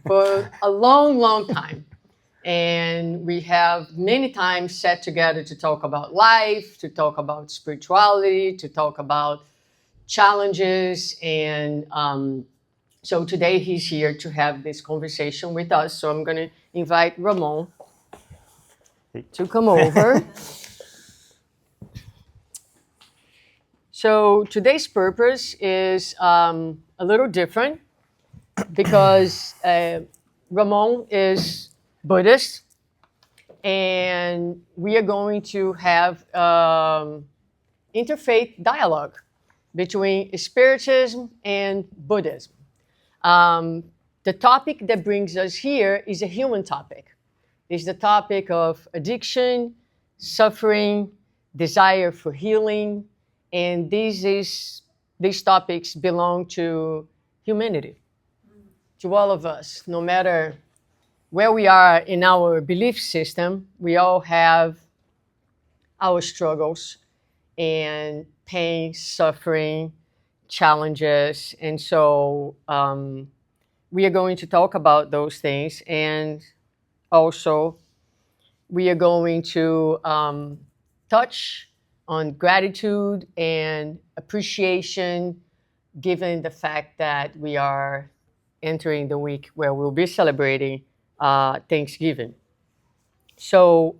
for a long, long time. And we have many times sat together to talk about life, to talk about spirituality, to talk about challenges. And so today he's here to have this conversation with us. So I'm going to invite Ramon to come over. So today's purpose is a little different because Ramon is Buddhist, and we are going to have interfaith dialogue between Spiritism and Buddhism. The topic that brings us here is a human topic. It's the topic of addiction, suffering, desire for healing, and these topics belong to humanity, to all of us, no matter where we are in our belief system. We all have our struggles and pain, suffering, challenges. And so we are going to talk about those things. And also, we are going to touch on gratitude and appreciation, given the fact that we are entering the week where we'll be celebrating Thanksgiving. So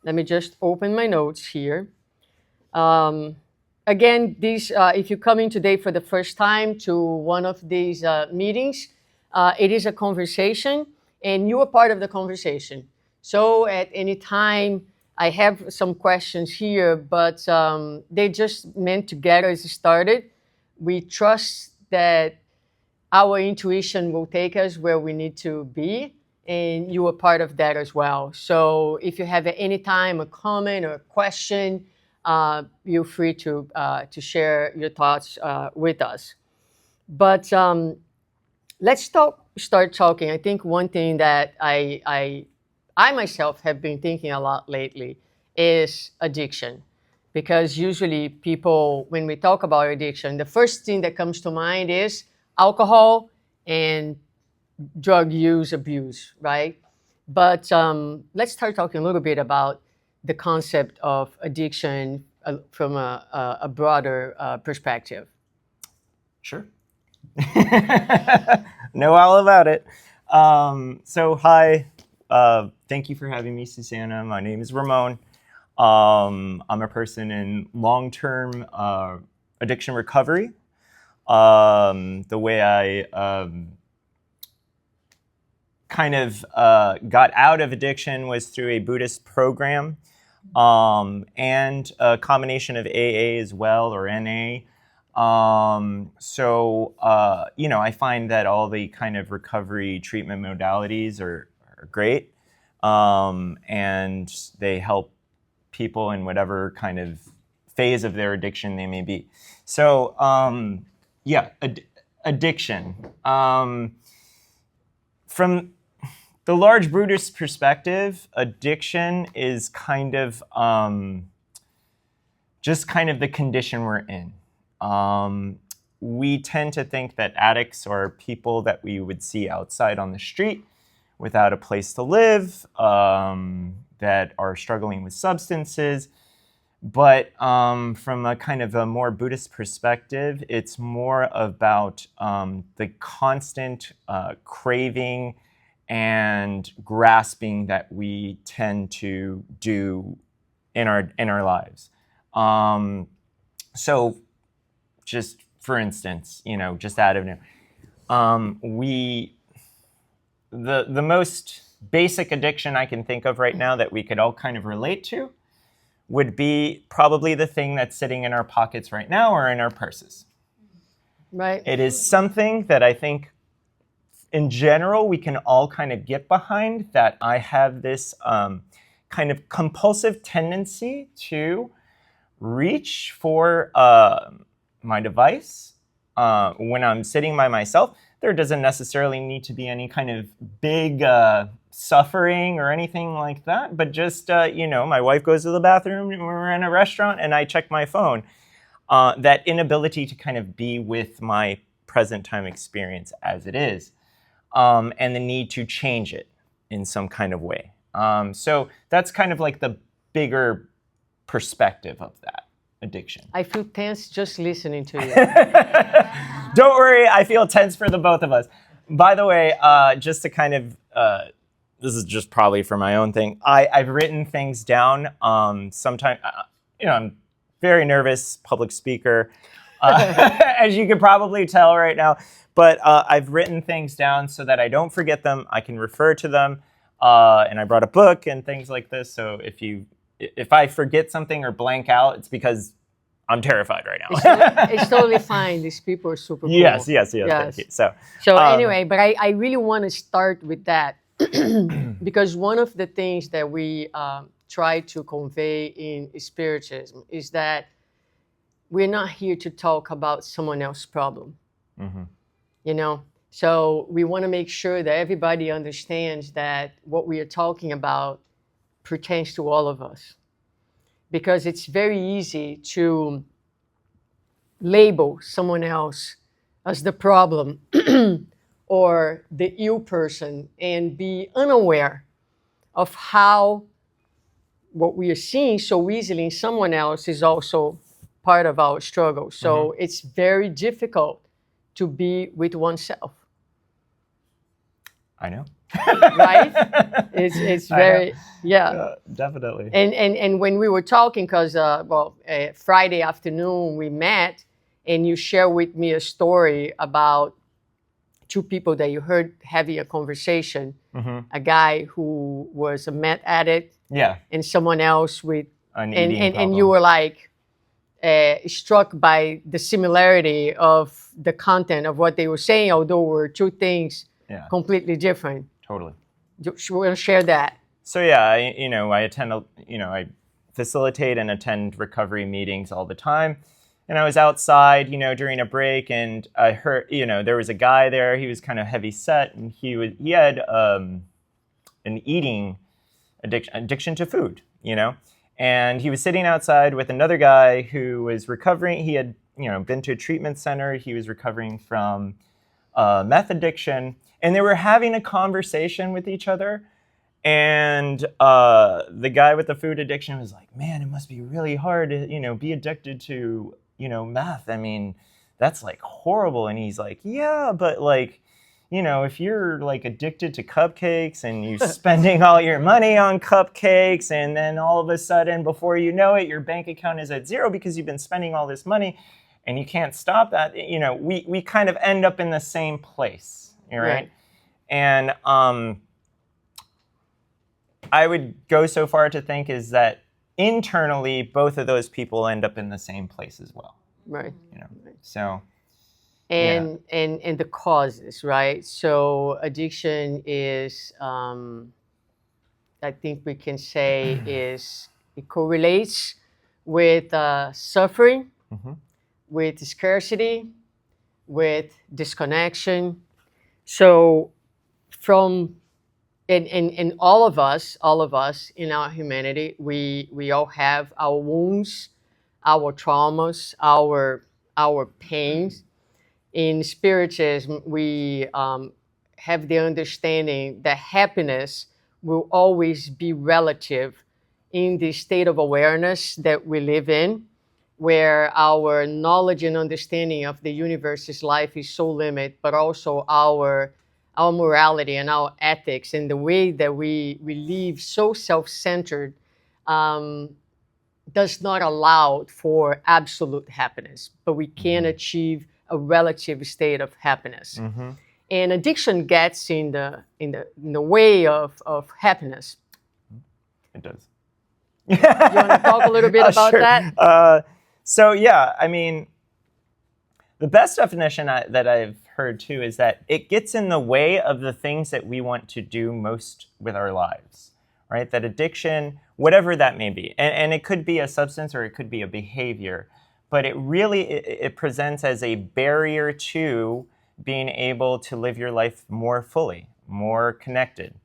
let me just open my notes here. Again, if you're coming today for the first time to one of these meetings, it is a conversation, and you are part of the conversation. So at any time, I have some questions here, but they're just meant to get us started. We trust that our intuition will take us where we need to be, and you are part of that as well. So if you have at any time a comment or a question, you're free to share your thoughts with us. But let's start talking. I think one thing that I myself have been thinking a lot lately is addiction. Because usually people, when we talk about addiction, the first thing that comes to mind is alcohol and drug use, abuse, right? But let's start talking a little bit about the concept of addiction from a broader perspective. Sure. Know all about it. So hi, thank you for having me, Suzana. My name is Ramon. I'm a person in long-term addiction recovery. The way I kind of got out of addiction was through a Buddhist program, and a combination of AA as well, or NA. I find that all the kind of recovery treatment modalities are great, and they help people in whatever kind of phase of their addiction they may be. So, addiction. From the large Buddhist perspective, addiction is kind of just kind of the condition we're in. We tend to think that addicts are people that we would see outside on the street without a place to live, that are struggling with substances. But from a kind of a more Buddhist perspective, it's more about the constant craving and grasping that we tend to do in our lives. So, just for instance, just out of the most basic addiction I can think of right now that we could all kind of relate to would be probably the thing that's sitting in our pockets right now or in our purses. Right. It is something that I think in general we can all kind of get behind, that I have this kind of compulsive tendency to reach for my device when I'm sitting by myself. There doesn't necessarily need to be any kind of big suffering or anything like that, but just, my wife goes to the bathroom, we're in a restaurant, and I check my phone. That inability to kind of be with my present time experience as it is. and the need to change it in some kind of way. So that's kind of like the bigger perspective of that addiction. I feel tense just listening to you. Don't worry, I feel tense for the both of us. By the way, just to kind of, this is just probably for my own thing. I've written things down. Sometimes, I'm very nervous public speaker, as you can probably tell right now. But I've written things down so that I don't forget them. I can refer to them. And I brought a book and things like this. So if I forget something or blank out, it's because I'm terrified right now. It's totally fine. These people are super cool. Yes. Thank you. So anyway, but I really want to start with that because one of the things that we try to convey in Spiritism is that we're not here to talk about someone else's problem. Mm-hmm. So we want to make sure that everybody understands that what we are talking about pertains to all of us. Because it's very easy to label someone else as the problem or the ill person and be unaware of how what we are seeing so easily in someone else is also part of our struggle. So it's very difficult to be with oneself. I know. Right? It's very, yeah. Definitely. And when we were talking, because, Friday afternoon we met, and you shared with me a story about two people that you heard having a conversation. Mm-hmm. A guy who was a meth addict. Yeah. And someone else with an eating problem. And you were like struck by the similarity of the content of what they were saying, although were two things completely different. Totally. You want to share that? So I attend, I facilitate and attend recovery meetings all the time. And I was outside, during a break, and I heard, there was a guy there. He was kind of heavy set, and he had an eating addiction to food, And he was sitting outside with another guy who was recovering. He had, been to a treatment center. He was recovering from meth addiction. And they were having a conversation with each other. And the guy with the food addiction was like, man, it must be really hard to, be addicted to, meth. I mean, that's like horrible. And he's like, yeah, but like, if you're like addicted to cupcakes and you're spending all your money on cupcakes, and then all of a sudden, before you know it, your bank account is at zero because you've been spending all this money and you can't stop that, we kind of end up in the same place, right? And I would go so far to think is that internally, both of those people end up in the same place as well. Right. So. And the causes, right? So addiction is, I think we can say, it correlates with suffering, with scarcity, with disconnection. So and all of us in our humanity, we all have our wounds, our traumas, our pains. In Spiritism, we have the understanding that happiness will always be relative in the state of awareness that we live in, where our knowledge and understanding of the universe's life is so limited, but also our morality and our ethics and the way that we live so self-centered does not allow for absolute happiness, but we can achieve a relative state of happiness. Mm-hmm. And addiction gets in the way of happiness. It does. You want to talk a little bit about that? So yeah, I mean, the best definition that I've heard too is that it gets in the way of the things that we want to do most with our lives, right? That addiction, whatever that may be, and it could be a substance or it could be a behavior, but it really, it presents as a barrier to being able to live your life more fully, more connected,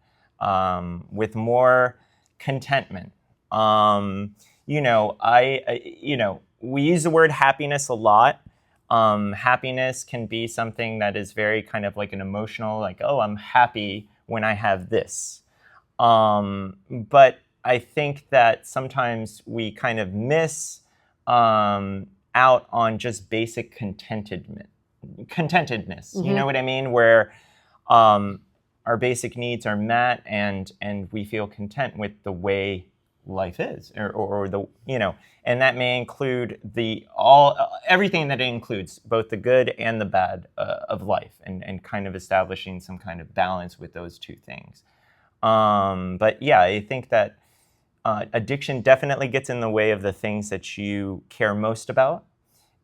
with more contentment. We use the word happiness a lot. Happiness can be something that is very kind of like an emotional, like, oh, I'm happy when I have this. But I think that sometimes we kind of miss out on just basic contentedness. Mm-hmm. You know what I mean? Where our basic needs are met and we feel content with the way life is, or the, you know, and that may include everything that it includes, both the good and the bad of life, and kind of establishing some kind of balance with those two things. But yeah, I think that addiction definitely gets in the way of the things that you care most about,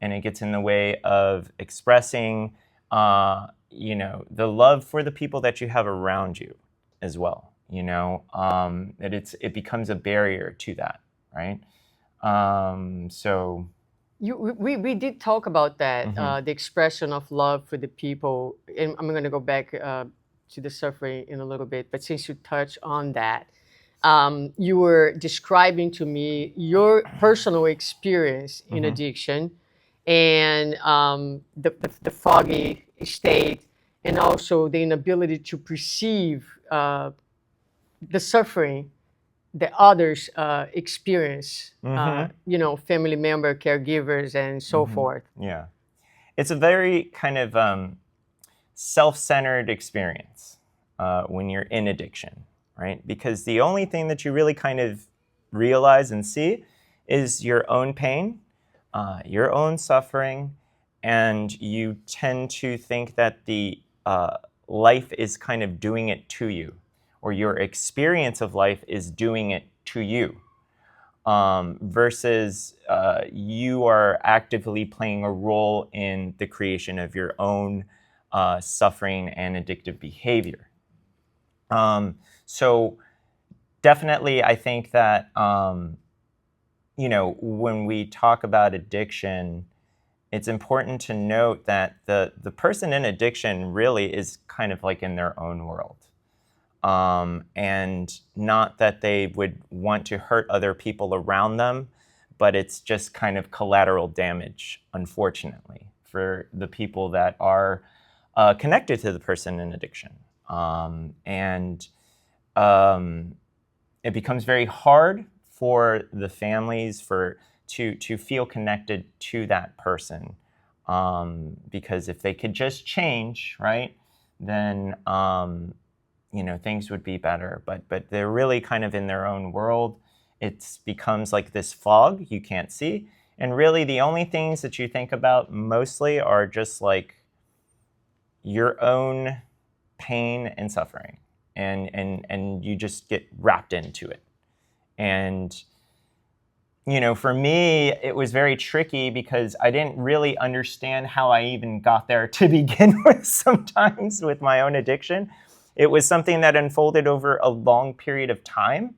and it gets in the way of expressing, you know, the love for the people that you have around you as well. You know, that it becomes a barrier to that, right? So We did talk about that, Mhm. the expression of love for the people, and I'm going to go back to the suffering in a little bit. But since you touched on that, you were describing to me your personal experience in addiction, and the foggy state, and also the inability to perceive the suffering that others experience, you know, family member, caregivers, and so forth. Yeah, it's a very kind of self-centered experience when you're in addiction, right? Because the only thing that you really kind of realize and see is your own pain, your own suffering, and you tend to think that the life is kind of doing it to you, or your experience of life is doing it to you, versus you are actively playing a role in the creation of your own suffering and addictive behavior. So definitely, I think that, you know, when we talk about addiction, it's important to note that the person in addiction really is kind of like in their own world. And not that they would want to hurt other people around them, but it's just kind of collateral damage, unfortunately, for the people that are connected to the person in addiction. And it becomes very hard for the families to feel connected to that person, because if they could just change, right, then you know, things would be better. But they're really kind of in their own world. It becomes like this fog you can't see, and really the only things that you think about mostly are just like your own pain and suffering, and you just get wrapped into it. And you know, for me, it was very tricky because I didn't really understand how I even got there to begin with. Sometimes with my own addiction, it was something that unfolded over a long period of time,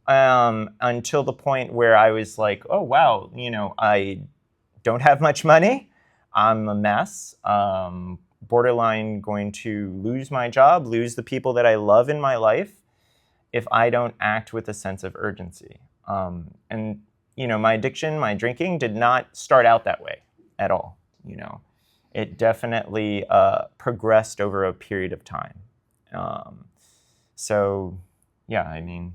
until the point where I was like, oh wow, you know, I don't have much money, I'm a mess, borderline going to lose my job, lose the people that I love in my life if I don't act with a sense of urgency. And you know, my addiction, my drinking did not start out that way at all. You know, it definitely progressed over a period of time. So yeah, I mean,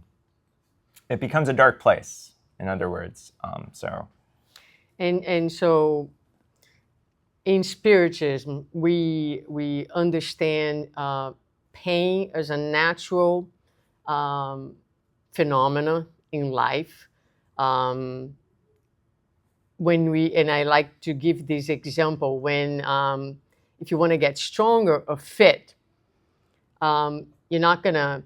it becomes a dark place, in other words. And so in Spiritism, we understand pain as a natural phenomena in life. And I like to give this example, when if you want to get stronger or fit, you're not gonna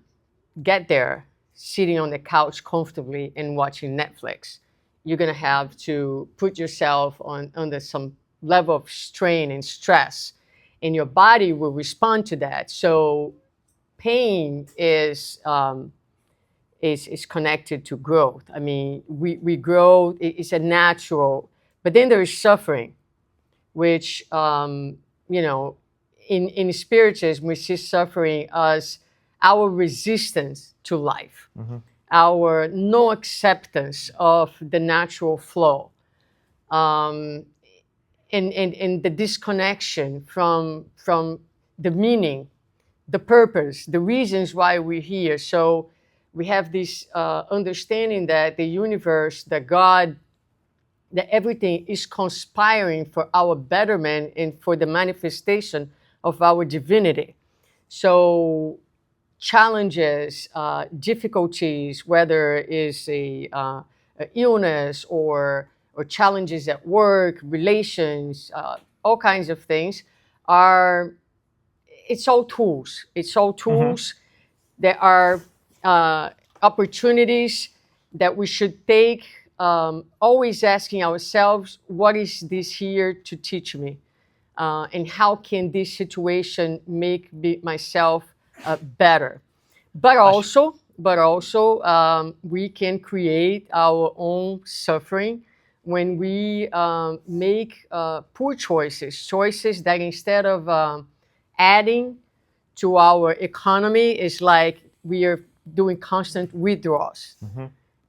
get there sitting on the couch comfortably and watching Netflix. You're gonna have to put yourself under some level of strain and stress, and your body will respond to that. So pain is connected to growth. I mean, we grow, it's a natural, but then there is suffering, which, you know, in Spiritism, we see suffering as our resistance to life, our no acceptance of the natural flow. and the disconnection from the meaning, the purpose, the reasons why we're here. So we have this understanding that the universe, that God, that everything is conspiring for our betterment and for the manifestation of our divinity. So challenges, difficulties, whether it's a illness or challenges at work, relations, all kinds of things, it's all tools. It's all tools. There are opportunities that we should take, always asking ourselves, what is this here to teach me? And how can this situation make myself better? But also, we can create our own suffering when we make poor choices that instead of adding to our economy, is like we are doing constant withdrawals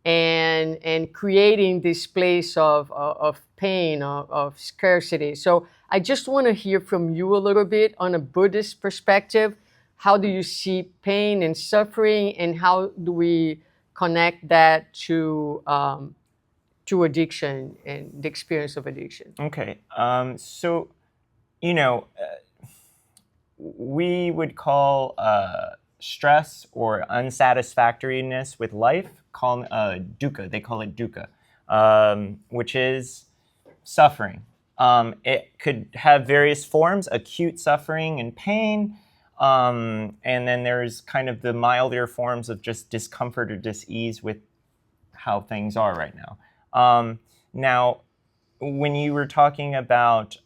and creating this place of pain, of scarcity. So I just want to hear from you a little bit on a Buddhist perspective. How do you see pain and suffering, and how do we connect that to addiction and the experience of addiction? Okay. So, we would call stress or unsatisfactoriness with life, dukkha. They call it dukkha, which is suffering. It could have various forms: acute suffering and pain, and then there's kind of the milder forms of just discomfort or dis-ease with how things are right now. Now, when you were talking about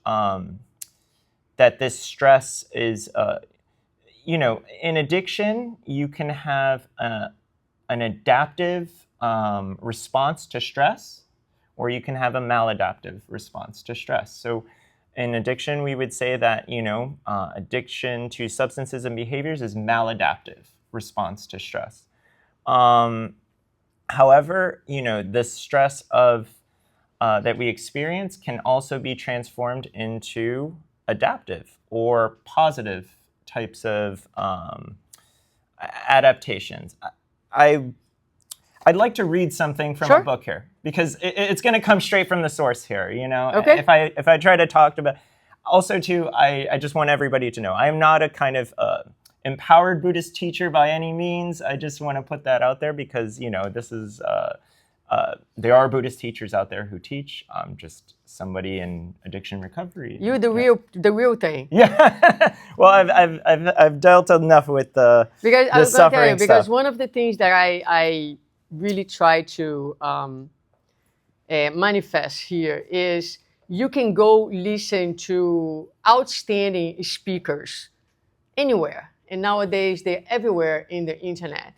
that this stress is, in addiction, you can have an adaptive response to stress, or you can have a maladaptive response to stress. So in addiction, we would say that, addiction to substances and behaviors is maladaptive response to stress. However, the stress that we experience can also be transformed into adaptive or positive types of adaptations. I'd like to read something from a book here, because it's going to come straight from the source here. Okay. If I try to talk about, also too, I just want everybody to know I am not a kind of empowered Buddhist teacher by any means. I just want to put that out there because this is there are Buddhist teachers out there who teach. I'm just somebody in addiction recovery. You're the real thing. Yeah. Well, I've dealt enough with the because I was going to tell you, because stuff. one of the things that I really try to manifest here is you can go listen to outstanding speakers anywhere, and nowadays they're everywhere in the internet.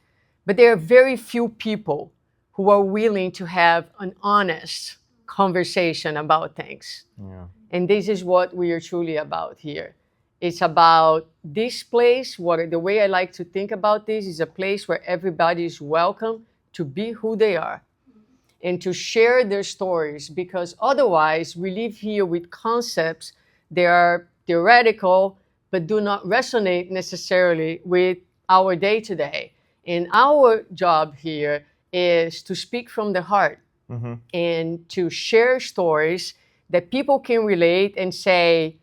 But there are very few people who are willing to have an honest conversation about things. Yeah. And this is what we are truly about here. It's about this place. The way I like to think about this is a place where everybody is welcome to be who they are and to share their stories, because otherwise we live here with concepts that are theoretical but do not resonate necessarily with our day-to-day. And our job here is to speak from the heart and to share stories that people can relate and say,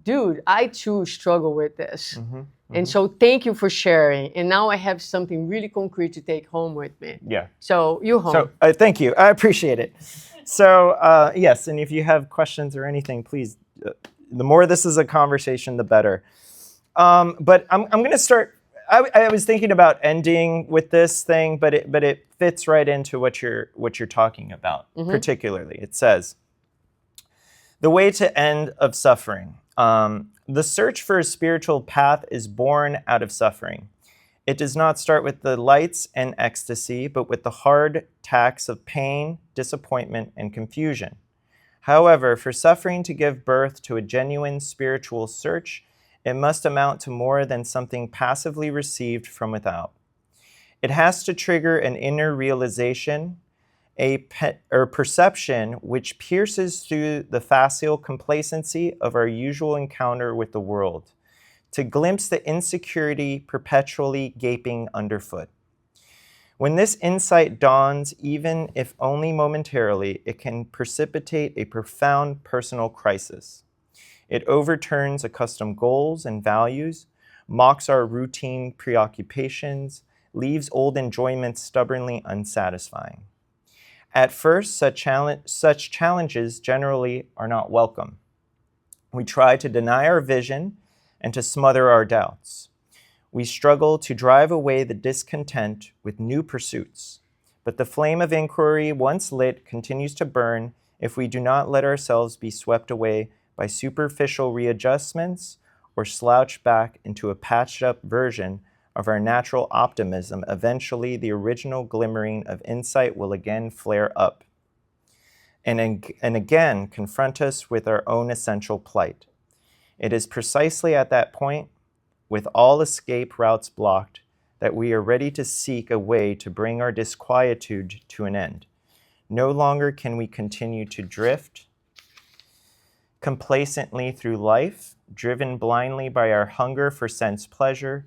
dude, I too struggle with this. And so thank you for sharing. And now I have something really concrete to take home with me. Yeah. So you home. So thank you. I appreciate it. So yes, and if you have questions or anything, please, the more this is a conversation, the better. But I'm going to start. I was thinking about ending with this thing, but it fits right into what you're talking about. Particularly, it says, the way to end of suffering. The search for a spiritual path is born out of suffering. It does not start with the lights and ecstasy, but with the hard tax of pain, disappointment, and confusion. However, for suffering to give birth to a genuine spiritual search, it must amount to more than something passively received from without. It has to trigger an inner realization, or perception which pierces through the facile complacency of our usual encounter with the world, to glimpse the insecurity perpetually gaping underfoot. When this insight dawns, even if only momentarily, it can precipitate a profound personal crisis. It overturns accustomed goals and values, mocks our routine preoccupations, leaves old enjoyments stubbornly unsatisfying. At first, such challenges generally are not welcome. We try to deny our vision and to smother our doubts. We struggle to drive away the discontent with new pursuits. But the flame of inquiry, once lit, continues to burn if we do not let ourselves be swept away by superficial readjustments or slouch back into a patched-up version of our natural optimism. Eventually, the original glimmering of insight will again flare up and again confront us with our own essential plight. It is precisely at that point, with all escape routes blocked, that we are ready to seek a way to bring our disquietude to an end. No longer can we continue to drift complacently through life, driven blindly by our hunger for sense pleasure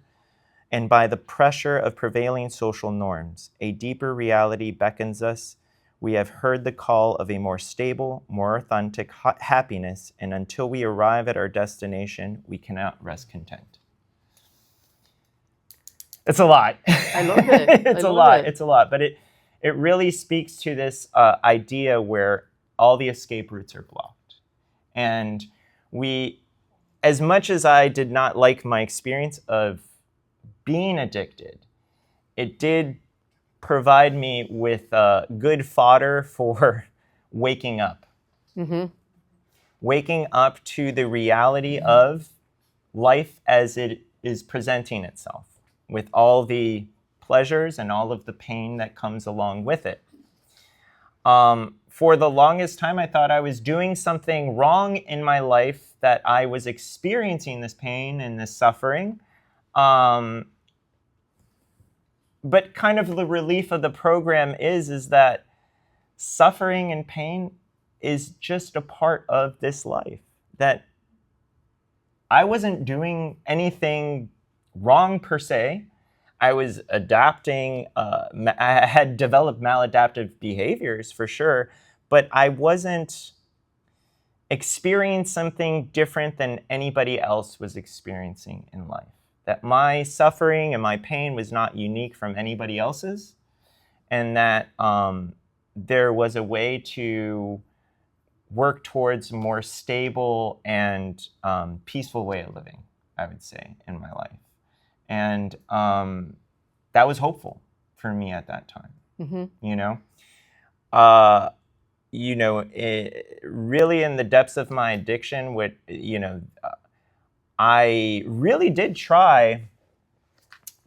and by the pressure of prevailing social norms. A deeper reality beckons us. We have heard the call of a more stable, more authentic happiness, and until we arrive at our destination, we cannot rest content. It's a lot. I love it. It's a lot. It's a lot. But it really speaks to this idea where all the escape routes are blocked. And we, as much as I did not like my experience of being addicted, it did provide me with good fodder for waking up. Mm-hmm. Waking up to the reality of life as it is presenting itself, with all the pleasures and all of the pain that comes along with it. For the longest time, I thought I was doing something wrong in my life, that I was experiencing this pain and this suffering. But kind of the relief of the program is that suffering and pain is just a part of this life, that I wasn't doing anything wrong per se. I was adapting, I had developed maladaptive behaviors for sure, but I wasn't experiencing something different than anybody else was experiencing in life. That my suffering and my pain was not unique from anybody else's, and that there was a way to work towards a more stable and peaceful way of living, I would say, in my life. And that was hopeful for me at that time. Mm-hmm. Really in the depths of my addiction, I really did try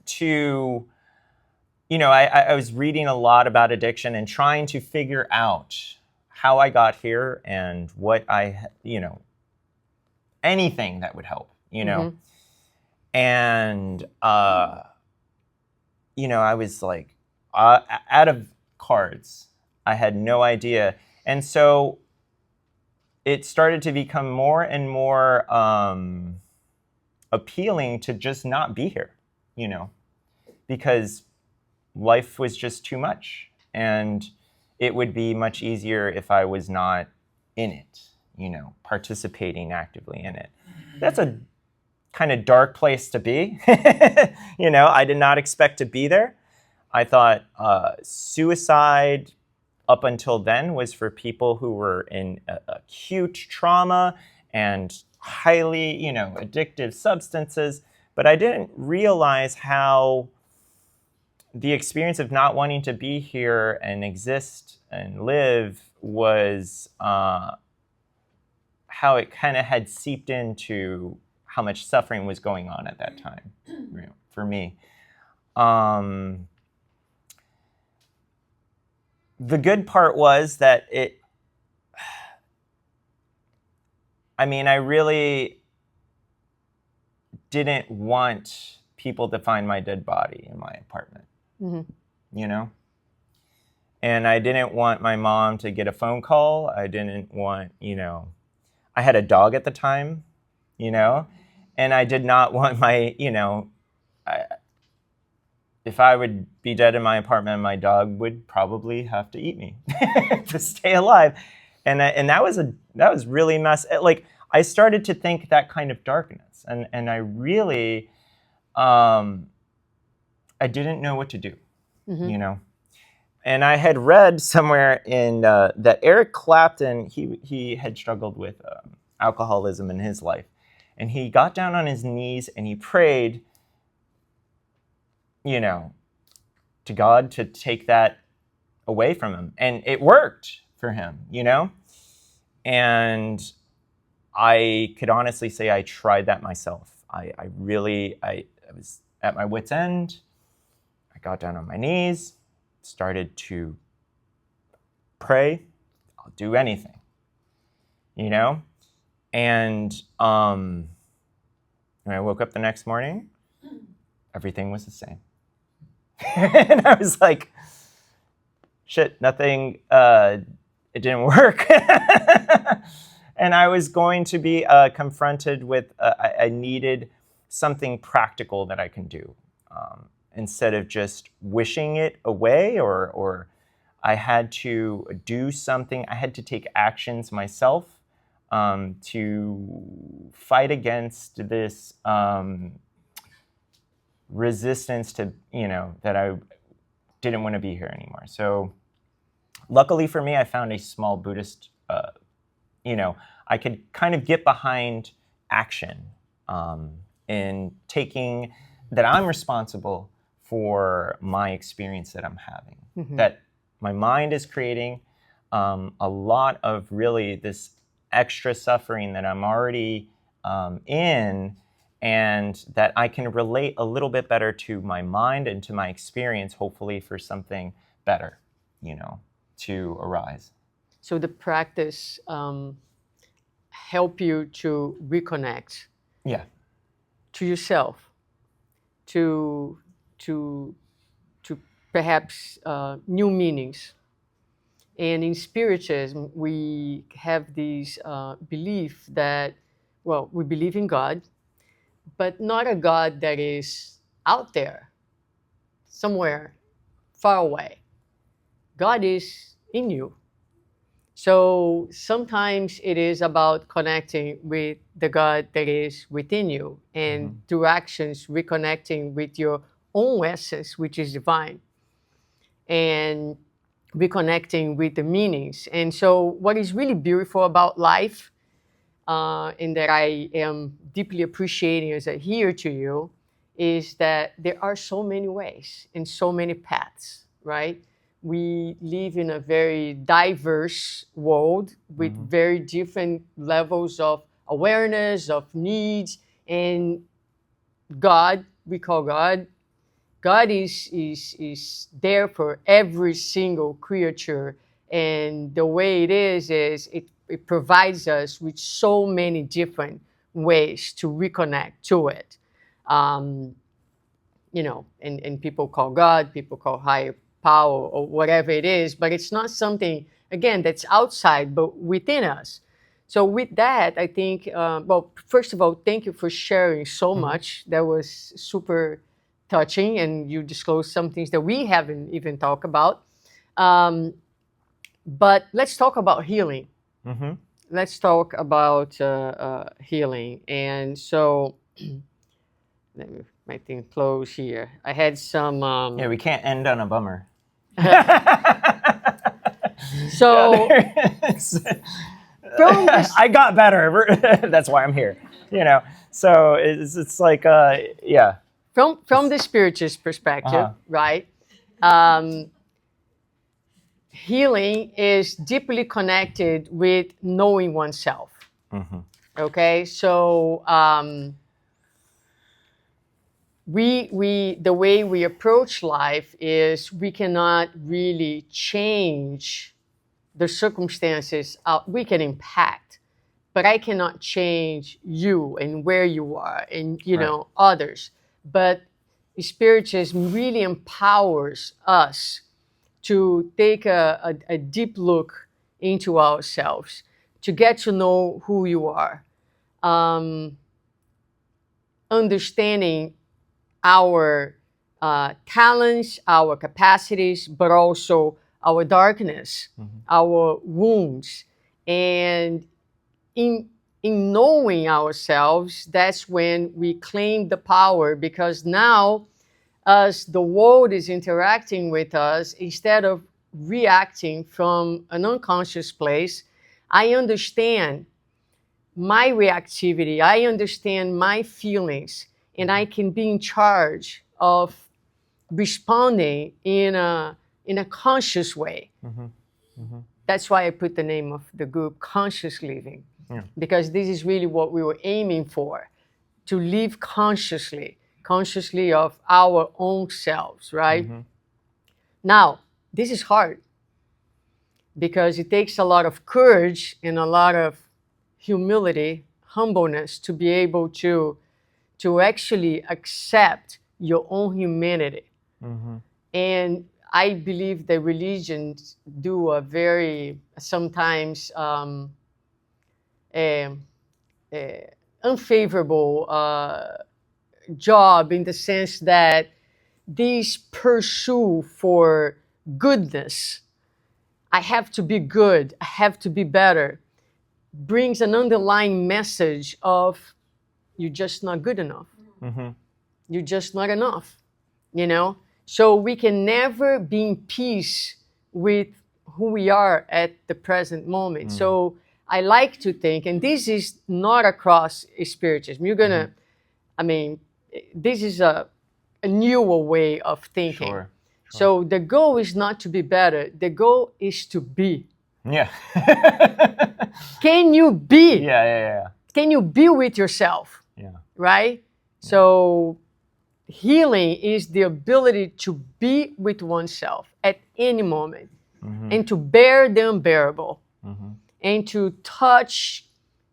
to, I was reading a lot about addiction and trying to figure out how I got here and what anything that would help, Mm-hmm. And, I was like, out of cards. I had no idea. And so it started to become more and more appealing to just not be here, because life was just too much. And it would be much easier if I was not in it, participating actively in it. That's a kind of dark place to be. I did not expect to be there. I thought suicide up until then was for people who were in acute trauma and highly, addictive substances. But I didn't realize how the experience of not wanting to be here and exist and live was how it kind of had seeped into how much suffering was going on at that time for me. The good part was that I really didn't want people to find my dead body in my apartment, mm-hmm. And I didn't want my mom to get a phone call. I didn't want, I had a dog at the time, and I did not want my, if I would be dead in my apartment, my dog would probably have to eat me to stay alive. And that was really like, I started to think that kind of darkness, and I really, I didn't know what to do, And I had read somewhere that Eric Clapton, he had struggled with alcoholism in his life, and he got down on his knees and he prayed, to God to take that away from him, and it worked for him, And I could honestly say I tried that myself. I was at my wit's end. I got down on my knees, started to pray. I'll do anything, And when I woke up the next morning, everything was the same. And I was like, shit, nothing, it didn't work. And I was going to be confronted with, I needed something practical that I can do. Instead of just wishing it away, or I had to do something, I had to take actions myself to fight against this resistance to, that I didn't want to be here anymore. So luckily for me, I found a small Buddhist, I could kind of get behind action in taking that I'm responsible for my experience that I'm having, that my mind is creating a lot of really this extra suffering that I'm already in, and that I can relate a little bit better to my mind and to my experience, hopefully for something better, to arise. So the practice help you to reconnect to yourself, to perhaps new meanings. And in Spiritism, we have this belief that, we believe in God, but not a God that is out there, somewhere far away. God is in you. So sometimes it is about connecting with the God that is within you, and through actions, reconnecting with your own essence, which is divine, and reconnecting with the meanings. And so what is really beautiful about life, and that I am deeply appreciating as I hear to you, is that there are so many ways and so many paths, right? We live in a very diverse world with very different levels of awareness, of needs, and God, we call God is there for every single creature. And the way it is it provides us with so many different ways to reconnect to it. And people call God, people call higher power, or whatever it is, but it's not something, again, that's outside, but within us. So with that, I think, first of all, thank you for sharing so much. That was super touching, and you disclosed some things that we haven't even talked about. But let's talk about healing. Let's talk about healing. And so, let me my thing close here. I had some. We can't end on a bummer. So, from this, I got better. That's why I'm here. So it's like From the spiritist perspective, right? Healing is deeply connected with knowing oneself. Okay, so the way we approach life is we cannot really change the circumstances. We can impact, but I cannot change you and where you are and others. But Spiritism really empowers us to take a deep look into ourselves, to get to know who you are, understanding our talents, our capacities, but also our darkness, our wounds. And in knowing ourselves, that's when we claim the power, because now, as the world is interacting with us, instead of reacting from an unconscious place, I understand my reactivity, I understand my feelings, and I can be in charge of responding in a conscious way. That's why I put the name of the group Conscious Living, because this is really what we were aiming for, to live consciously of our own selves, right? Now, this is hard because it takes a lot of courage and a lot of humility, humbleness, to be able to actually accept your own humanity. And I believe that religions do a very, sometimes unfavorable job, in the sense that this pursuit for goodness, I have to be good, I have to be better, brings an underlying message of you're just not good enough. You're just not enough, you know? So we can never be in peace with who we are at the present moment. So I like to think, and this is not across Spiritism, you're gonna, I mean, this is a newer way of thinking. Sure. So the goal is not to be better, the goal is to be. Yeah. Can you be? Yeah. Can you be with yourself? Yeah. Right? So healing is the ability to be with oneself at any moment, and to bear the unbearable, and to touch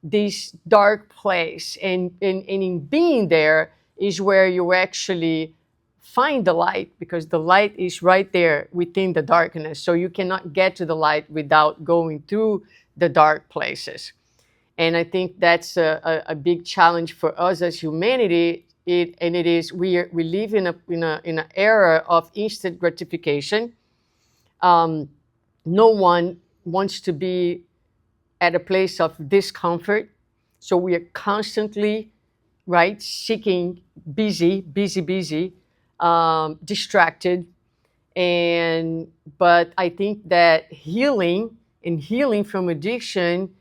this dark place. And in being there is where you actually find the light, because the light is right there within the darkness. So you cannot get to the light without going through the dark places. And I think that's a big challenge for us as humanity. We live in an era of instant gratification. No one wants to be at a place of discomfort, so we are constantly, right, seeking, busy, distracted. But I think that healing from addiction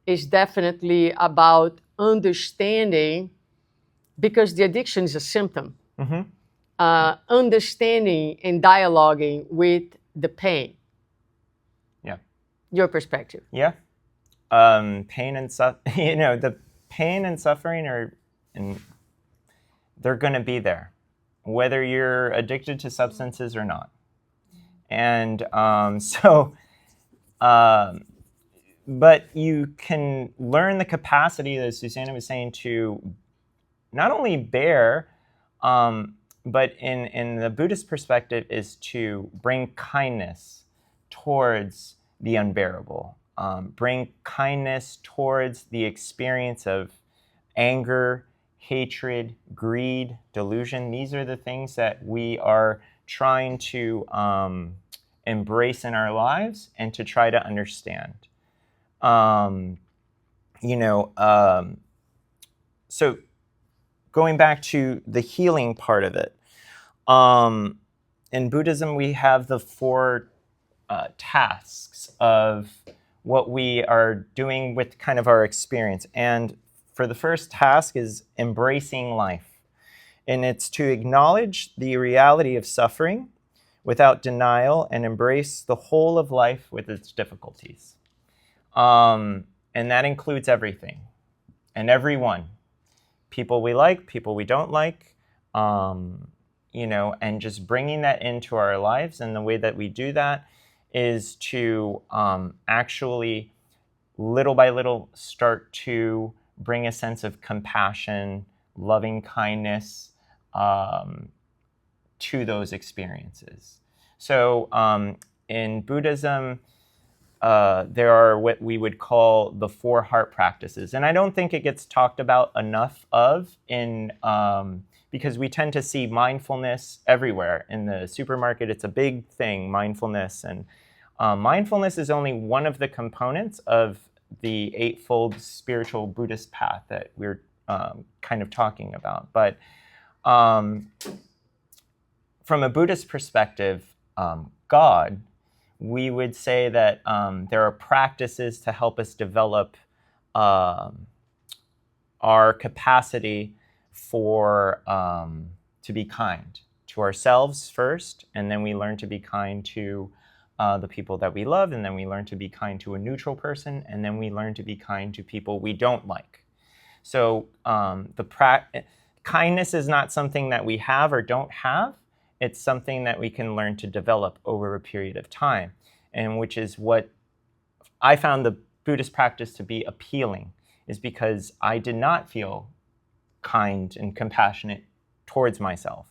is definitely about understanding, because the addiction is a symptom. Understanding and dialoguing with the pain. Yeah. Your perspective. Yeah. Pain and the pain and suffering they're going to be there, whether you're addicted to substances or not. And but you can learn the capacity, as Suzana was saying, to not only bear, but in the Buddhist perspective, is to bring kindness towards the unbearable. Bring kindness towards the experience of anger, hatred, greed, delusion. These are the things that we are trying to embrace in our lives and to try to understand. So going back to the healing part of it, in Buddhism we have the 4 tasks of what we are doing with kind of our experience. And for the first task is embracing life. And it's to acknowledge the reality of suffering without denial and embrace the whole of life with its difficulties. And that includes everything and everyone. People we like, people we don't like, and just bringing that into our lives. And the way that we do that is to actually, little by little, start to bring a sense of compassion, loving kindness to those experiences. So in Buddhism, there are what we would call the 4 heart practices. And I don't think it gets talked about enough because we tend to see mindfulness everywhere. In the supermarket, it's a big thing, mindfulness. And mindfulness is only one of the components of the Eightfold Spiritual Buddhist path that we're kind of talking about. But from a Buddhist perspective, God, we would say that there are practices to help us develop our capacity to be kind to ourselves first, and then we learn to be kind to the people that we love, and then we learn to be kind to a neutral person, and then we learn to be kind to people we don't like. So kindness is not something that we have or don't have. It's something that we can learn to develop over a period of time, and which is what I found the Buddhist practice to be appealing, is because I did not feel kind and compassionate towards myself.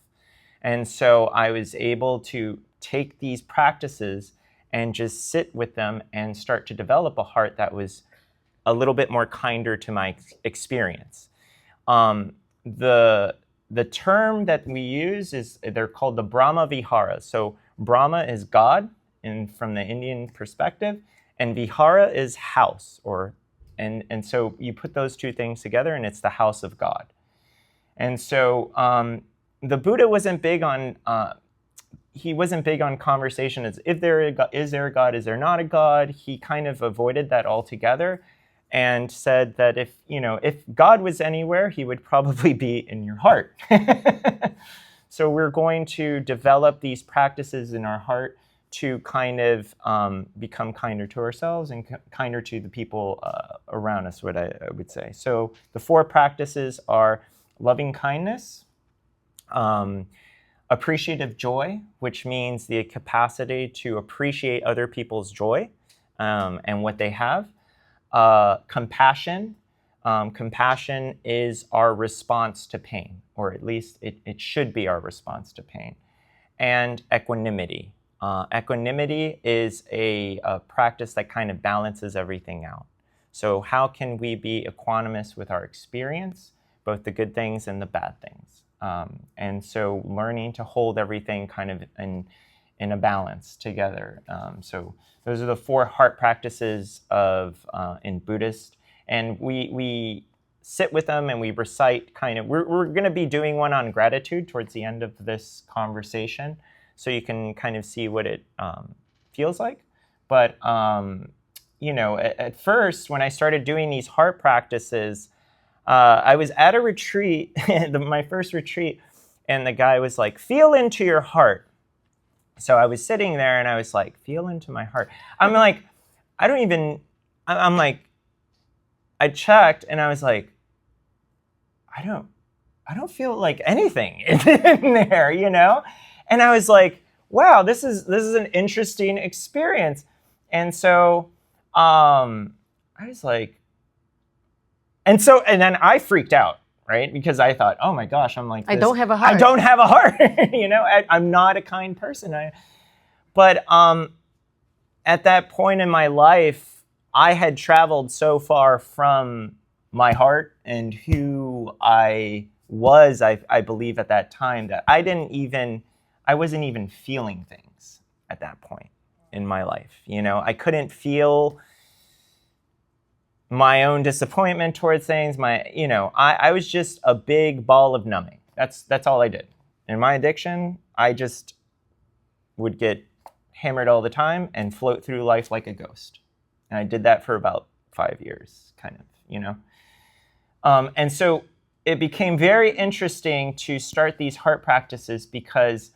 And so I was able to take these practices and just sit with them and start to develop a heart that was a little bit more kinder to my experience. The term that we use they're called the Brahma Viharas. So Brahma is God from the Indian perspective, and Vihara is house, and so you put those two things together and it's the house of God. And so the Buddha wasn't big on conversation as is there a God, is there not a God. He kind of avoided that altogether and said that if God was anywhere, he would probably be in your heart. So we're going to develop these practices in our heart to kind of become kinder to ourselves and kinder to the people around us, what I would say. So the 4 practices are loving kindness, appreciative joy, which means the capacity to appreciate other people's joy and what they have. Compassion. Compassion is our response to pain, or at least it should be our response to pain. And equanimity. Equanimity is a practice that kind of balances everything out. So how can we be equanimous with our experience, both the good things and the bad things? And so learning to hold everything kind of in a balance together. So those are the 4 heart practices in Buddhist. And we sit with them and we recite we're going to be doing one on gratitude towards the end of this conversation, so you can kind of see what it feels like. But, at first, when I started doing these heart practices, I was at a retreat, my first retreat, and the guy was like, feel into your heart. So I was sitting there and I was like, feel into my heart. I'm like, I checked and I was like, I don't feel like anything in there, And I was like, wow, this is an interesting experience. And so I was like, and then I freaked out, right? Because I thought, oh my gosh, I'm like, I don't have a heart. I don't have a heart. I'm not a kind person. But at that point in my life, I had traveled so far from my heart and who I was, I believe at that time, that I wasn't even feeling things at that point in my life. I couldn't feel my own disappointment towards things. I was just a big ball of numbing. That's all I did. In my addiction, I just would get hammered all the time and float through life like a ghost. And I did that for about 5 years, kind of, And so it became very interesting to start these heart practices, because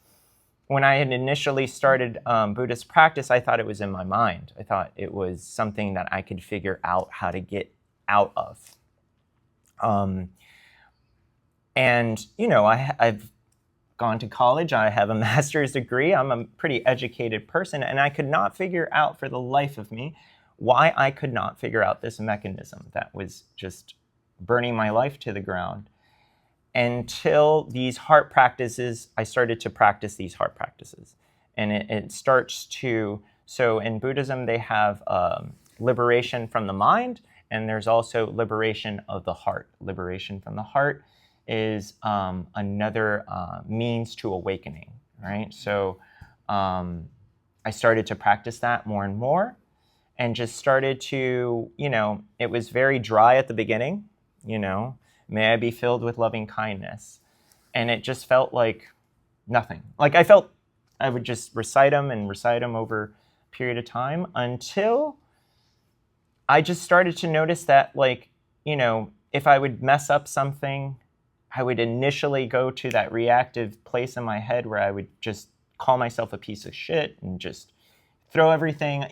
when I had initially started Buddhist practice, I thought it was in my mind. I thought it was something that I could figure out how to get out of. I've gone to college. I have a master's degree. I'm a pretty educated person, and I could not figure out for the life of me why I could not figure out this mechanism that was just burning my life to the ground. Until these heart practices, I started to practice these heart practices. and it starts to, so in Buddhism they have liberation from the mind, and there's also liberation of the heart. Liberation from the heart is another means to awakening, right? So I started to practice that more and more, and just started to, it was very dry at the beginning, may I be filled with loving kindness. And it just felt like nothing. Like I would just recite them over a period of time until I just started to notice that, like, if I would mess up something, I would initially go to that reactive place in my head where I would just call myself a piece of shit and just throw everything,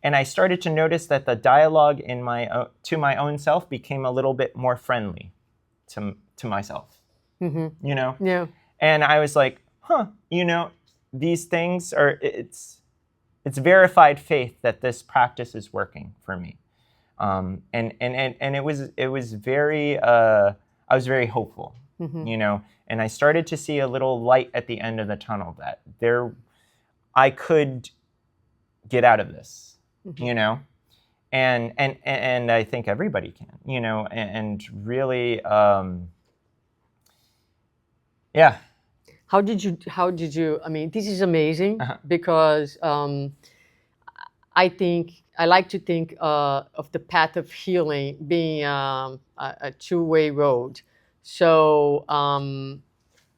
And I started to notice that the dialogue to my own self became a little bit more friendly to myself, Yeah. And I was like, these things are, it's verified faith that this practice is working for me. And it was very, I was very hopeful, and I started to see a little light at the end of the tunnel that I could get out of this, and I think everybody can, and really, yeah. How did you, I mean, this is amazing because I like to think of the path of healing being a two-way road. So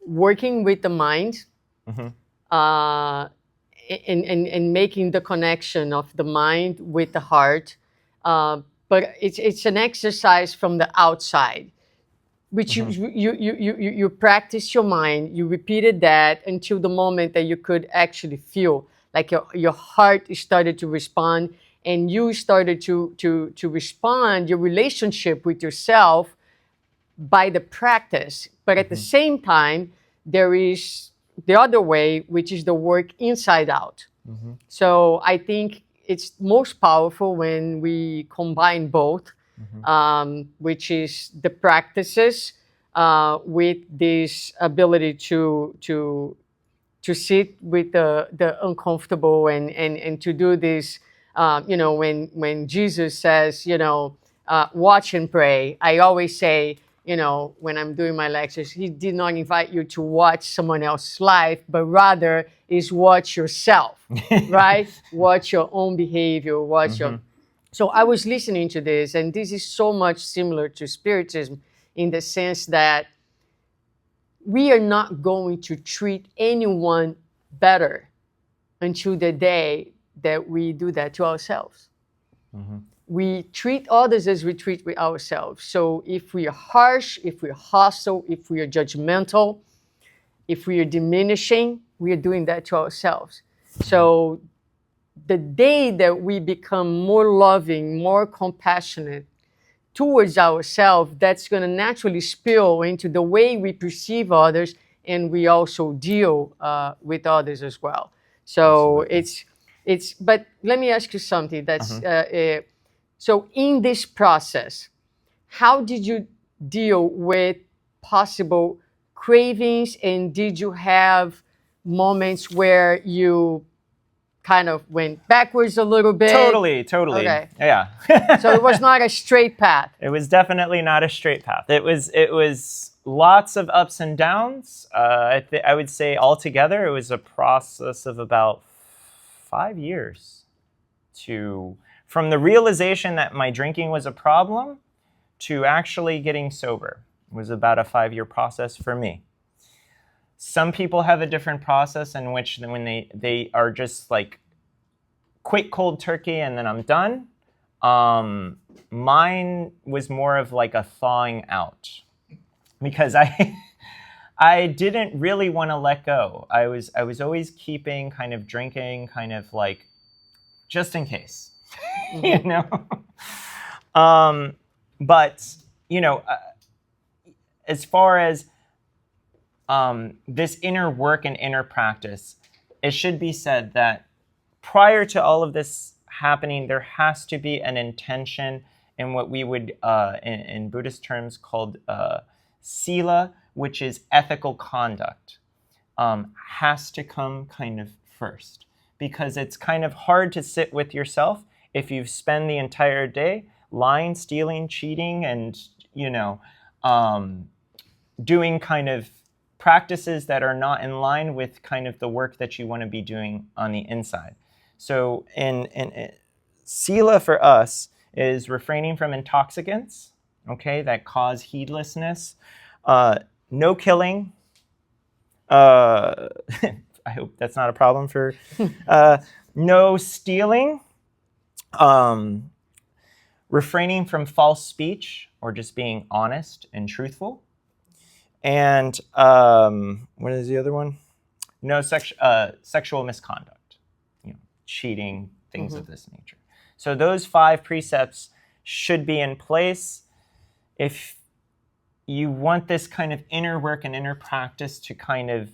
working with the mind and making the connection of the mind with the heart, but it's an exercise from the outside, which you practice your mind, you repeated that until the moment that you could actually feel like your heart started to respond, and you started to respond your relationship with yourself by the practice. But at the same time, there is the other way, which is the work inside out. So I think it's most powerful when we combine both, which is the practices with this ability to sit with the uncomfortable and to do this. When Jesus says, watch and pray, I always say, when I'm doing my lectures, he did not invite you to watch someone else's life, but rather is watch yourself, right? Watch your own behavior, watch your... So I was listening to this, and this is so much similar to Spiritism in the sense that we are not going to treat anyone better until the day that we do that to ourselves. We treat others as we treat with ourselves. So if we are harsh, if we are hostile, if we are judgmental, if we are diminishing, we are doing that to ourselves. So the day that we become more loving, more compassionate towards ourselves, that's going to naturally spill into the way we perceive others, and we also deal with others as well. So it's. But let me ask you something. That's so in this process, how did you deal with possible cravings, and did you have moments where you kind of went backwards a little bit? Totally. Okay. Yeah. So it was not a straight path. It was definitely not a straight path. It was lots of ups and downs. I would say altogether it was a process of about 5 years from the realization that my drinking was a problem to actually getting sober. It was about a 5-year process for me. Some people have a different process in which when they are just like quick cold turkey and then I'm done. Mine was more of like a thawing out because I didn't really want to let go. I was always keeping kind of drinking, kind of like just in case, But as far as this inner work and inner practice, it should be said that prior to all of this happening, there has to be an intention in what we would, in Buddhist terms, called sila, which is ethical conduct, has to come kind of first, because it's kind of hard to sit with yourself if you've spent the entire day lying, stealing, cheating, and, doing kind of practices that are not in line with kind of the work that you want to be doing on the inside. So in Sila for us is refraining from intoxicants, okay, that cause heedlessness, no killing. I hope that's not a problem for no stealing, refraining from false speech or just being honest and truthful. And what is the other one? No sexual misconduct, cheating, things of this nature. So those 5 precepts should be in place if you want this kind of inner work and inner practice to kind of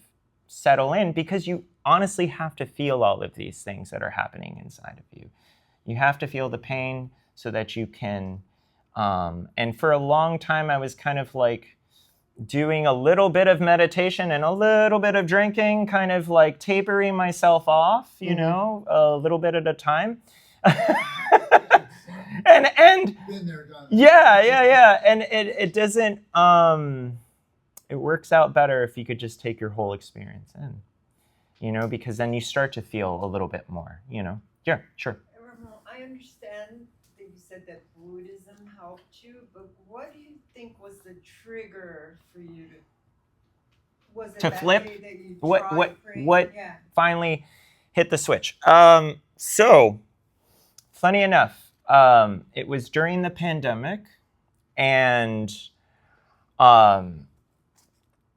settle in, because you honestly have to feel all of these things that are happening inside of you. You have to feel the pain so that you can, and for a long time I was kind of like doing a little bit of meditation and a little bit of drinking, kind of like tapering myself off, a little bit at a time. and been there, done. Yeah. And it doesn't, it works out better if you could just take your whole experience in, because then you start to feel a little bit more, Yeah, sure. Ramon, I understand that you said that Buddhism helped you, but what do you think was the trigger for you to? Was it To that flip? day that you What tried praying? what Yeah. finally hit the switch? So funny enough, it was during the pandemic, and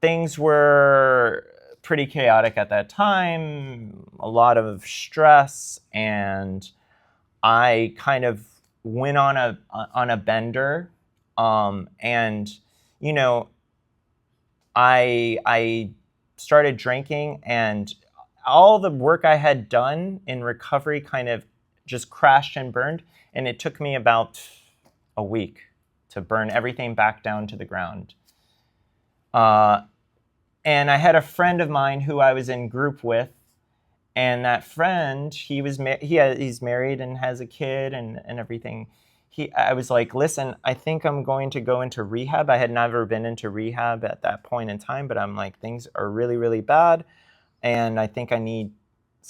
things were pretty chaotic at that time, a lot of stress, and I kind of went on a bender, and I started drinking, and all the work I had done in recovery kind of just crashed and burned, and it took me about a week to burn everything back down to the ground. And I had a friend of mine who I was in group with, and that friend, he's married and has a kid and everything. I was like, listen, I think I'm going to go into rehab. I had never been into rehab at that point in time, but I'm like, things are really, really bad, and I think I need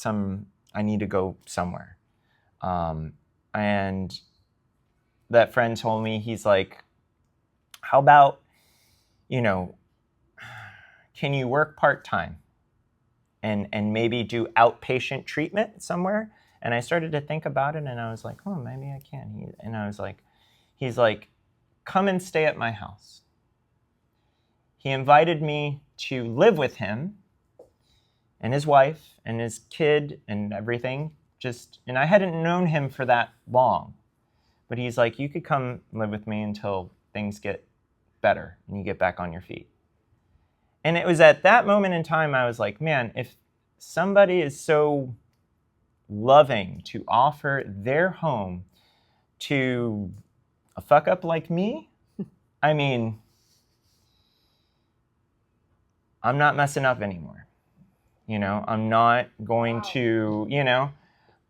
to go somewhere. And that friend told me, he's like, how about, can you work part-time and maybe do outpatient treatment somewhere? And I started to think about it, and I was like, oh, maybe I can. And I was like, he's like, come and stay at my house. He invited me to live with him and his wife and his kid and everything. And I hadn't known him for that long. But he's like, you could come live with me until things get better and you get back on your feet. And it was at that moment in time I was like, man, if somebody is so loving to offer their home to a fuck up like me, I mean, I'm not messing up anymore. I'm not going to,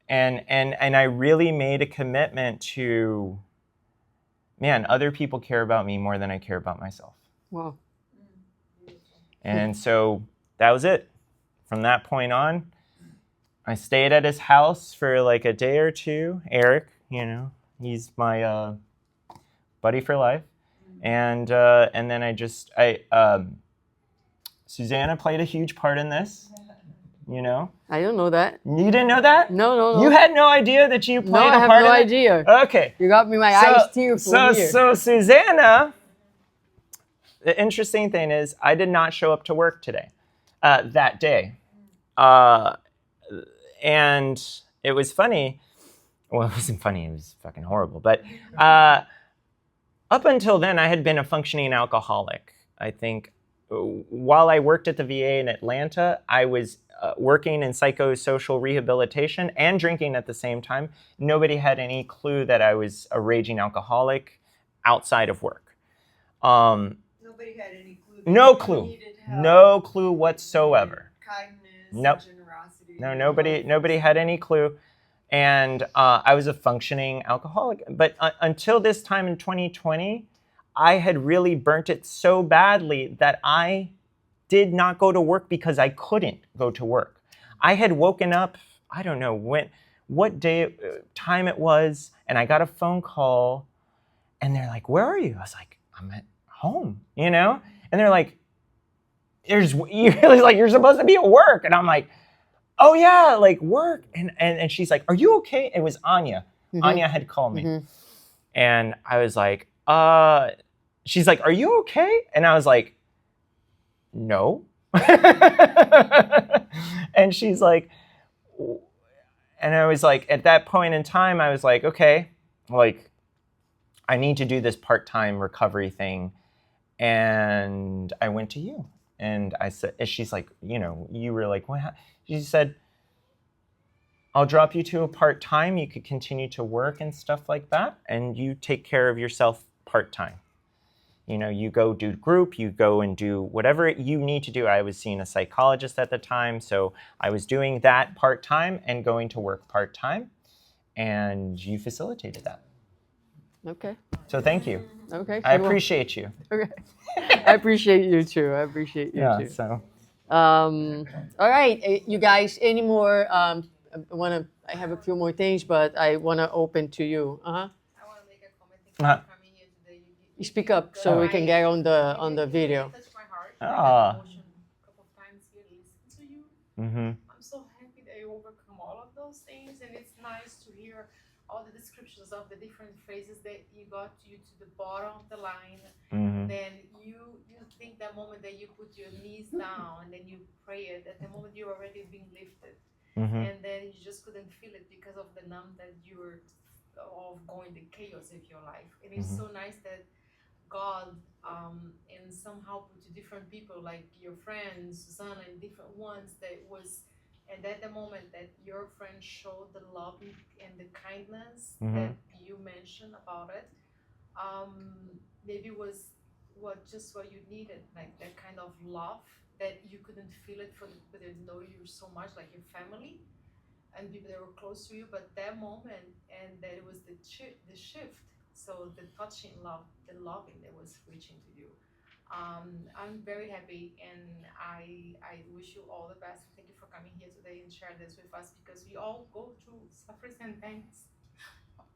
and I really made a commitment to, man, other people care about me more than I care about myself. Wow. And so that was it. From that point on, I stayed at his house for like a day or two. Eric, he's my buddy for life. And then Suzana played a huge part in this. I don't know that. You didn't know that? No. You had no idea that you played a part in it? I have no idea. Okay. You got me my eyes tearful here. So Suzana, the interesting thing is I did not show up to work today, that day. And it was funny. Well, it wasn't funny. It was fucking horrible. But up until then, I had been a functioning alcoholic. I think while I worked at the VA in Atlanta, I was working in psychosocial rehabilitation and drinking at the same time. Nobody had any clue that I was a raging alcoholic outside of work. Nobody had any clue. No clue. No clue whatsoever. Kindness, Nope. generosity. capacity. No, nobody had any clue. And I was a functioning alcoholic. But until this time in 2020, I had really burnt it so badly that I did not go to work because I couldn't go to work. I had woken up, I don't know what day, time it was, and I got a phone call, and they're like, "Where are you?" I was like, "I'm at home," you know? And they're like, you're supposed to be at work. And I'm like, "Oh yeah, like work." And she's like, "Are you okay?" It was Anya. Mm-hmm. Anya had called me. Mm-hmm. And I was like, she's like, "Are you okay?" And I was like, "No." And she's like, and I was like, at that point in time, I was like, okay, like, I need to do this part-time recovery thing. And I went to you. And I said, and she's like, you were like, what? She said, "I'll drop you to a part-time. You could continue to work and stuff like that. And you take care of yourself part-time. You go do group, you go and do whatever you need to do." I was seeing a psychologist at the time, so I was doing that part-time and going to work part-time. And you facilitated that. Okay. So thank you. Okay. I appreciate you. Okay. I appreciate you too. I appreciate you too. So. All right, you guys. Any more? I have a few more things, but I want to open to you. I want to make a comment. Thank you for coming here today. You Speak up so we can get on the video. It touched my heart. I got emotion a couple of times here listening to you. Mm-hmm. I'm so happy that you overcome all of those things, and it's nice to hear all the descriptions of the different phrases that you got you to the bottom of the line. Mm-hmm. Then you think that moment that you put your knees down and then you pray it, at the moment you're already being lifted. Mm-hmm. And then you just couldn't feel it because of the numb that you were of going the chaos of your life. And it's so nice that God and somehow put to different people like your friends, Suzana, and different ones that was, and at the moment that your friend showed the love and the kindness that you mentioned about it, maybe was what you needed, like that kind of love that you couldn't feel it but they know you so much, like your family and people that were close to you, but that moment, and that it was the shift, so the touching love, the loving that was reaching to you. I'm very happy, and I wish you all the best. Thank you for coming here today and share this with us, because we all go through sufferings and pains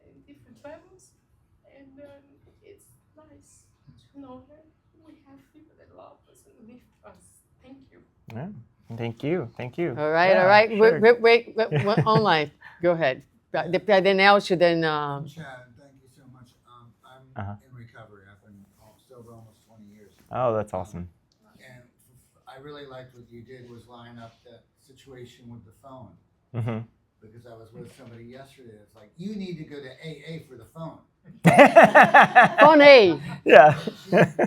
in different levels, and it's nice to know that we have people that love us and lift us. Thank you. Yeah. Thank you. All right, Yeah, all right. sure. Wait, online. Go ahead. Then Elsie, then. Chad, thank you so much. I'm in recovery. I've been sober almost 20 years. Oh, that's awesome. And I really liked what you did was line up that situation with the phone. Mm-hmm. Because I was with somebody yesterday. It's like, you need to go to AA for the phone. Phone A. Yeah. She's right. Because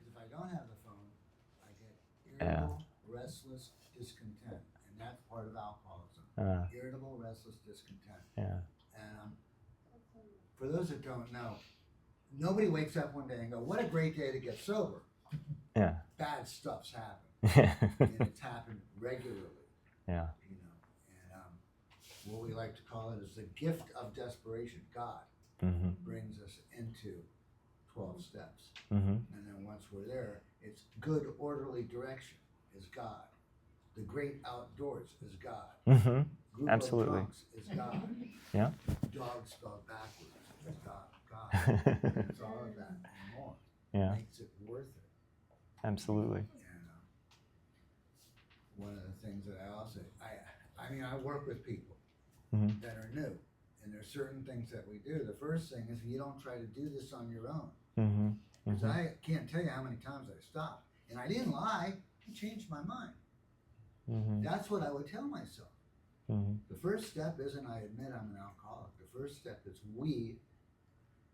if I don't have the phone, I get irritable, restless, discontent. And that's part of alcoholism. Irritable, restless, discontent. Yeah. And for those that don't know, nobody wakes up one day and go, "What a great day to get sober." Yeah. Bad stuff's happened. And it's happened regularly. Yeah. And what we like to call it is the gift of desperation. God brings us into 12 steps. And then once we're there, it's good, orderly direction is God. The great outdoors is God. Group Absolutely. of drunks is God. Yeah. Dog spelled backwards is God. It's all of that and more. Yeah. Makes it worth it. Absolutely. And one of the things that I also, I work with people that are new, and there's certain things that we do. The first thing is you don't try to do this on your own. Because I can't tell you how many times I stopped, and I didn't lie. I changed my mind. That's what I would tell myself. The first step isn't I admit I'm an alcoholic. The first step is we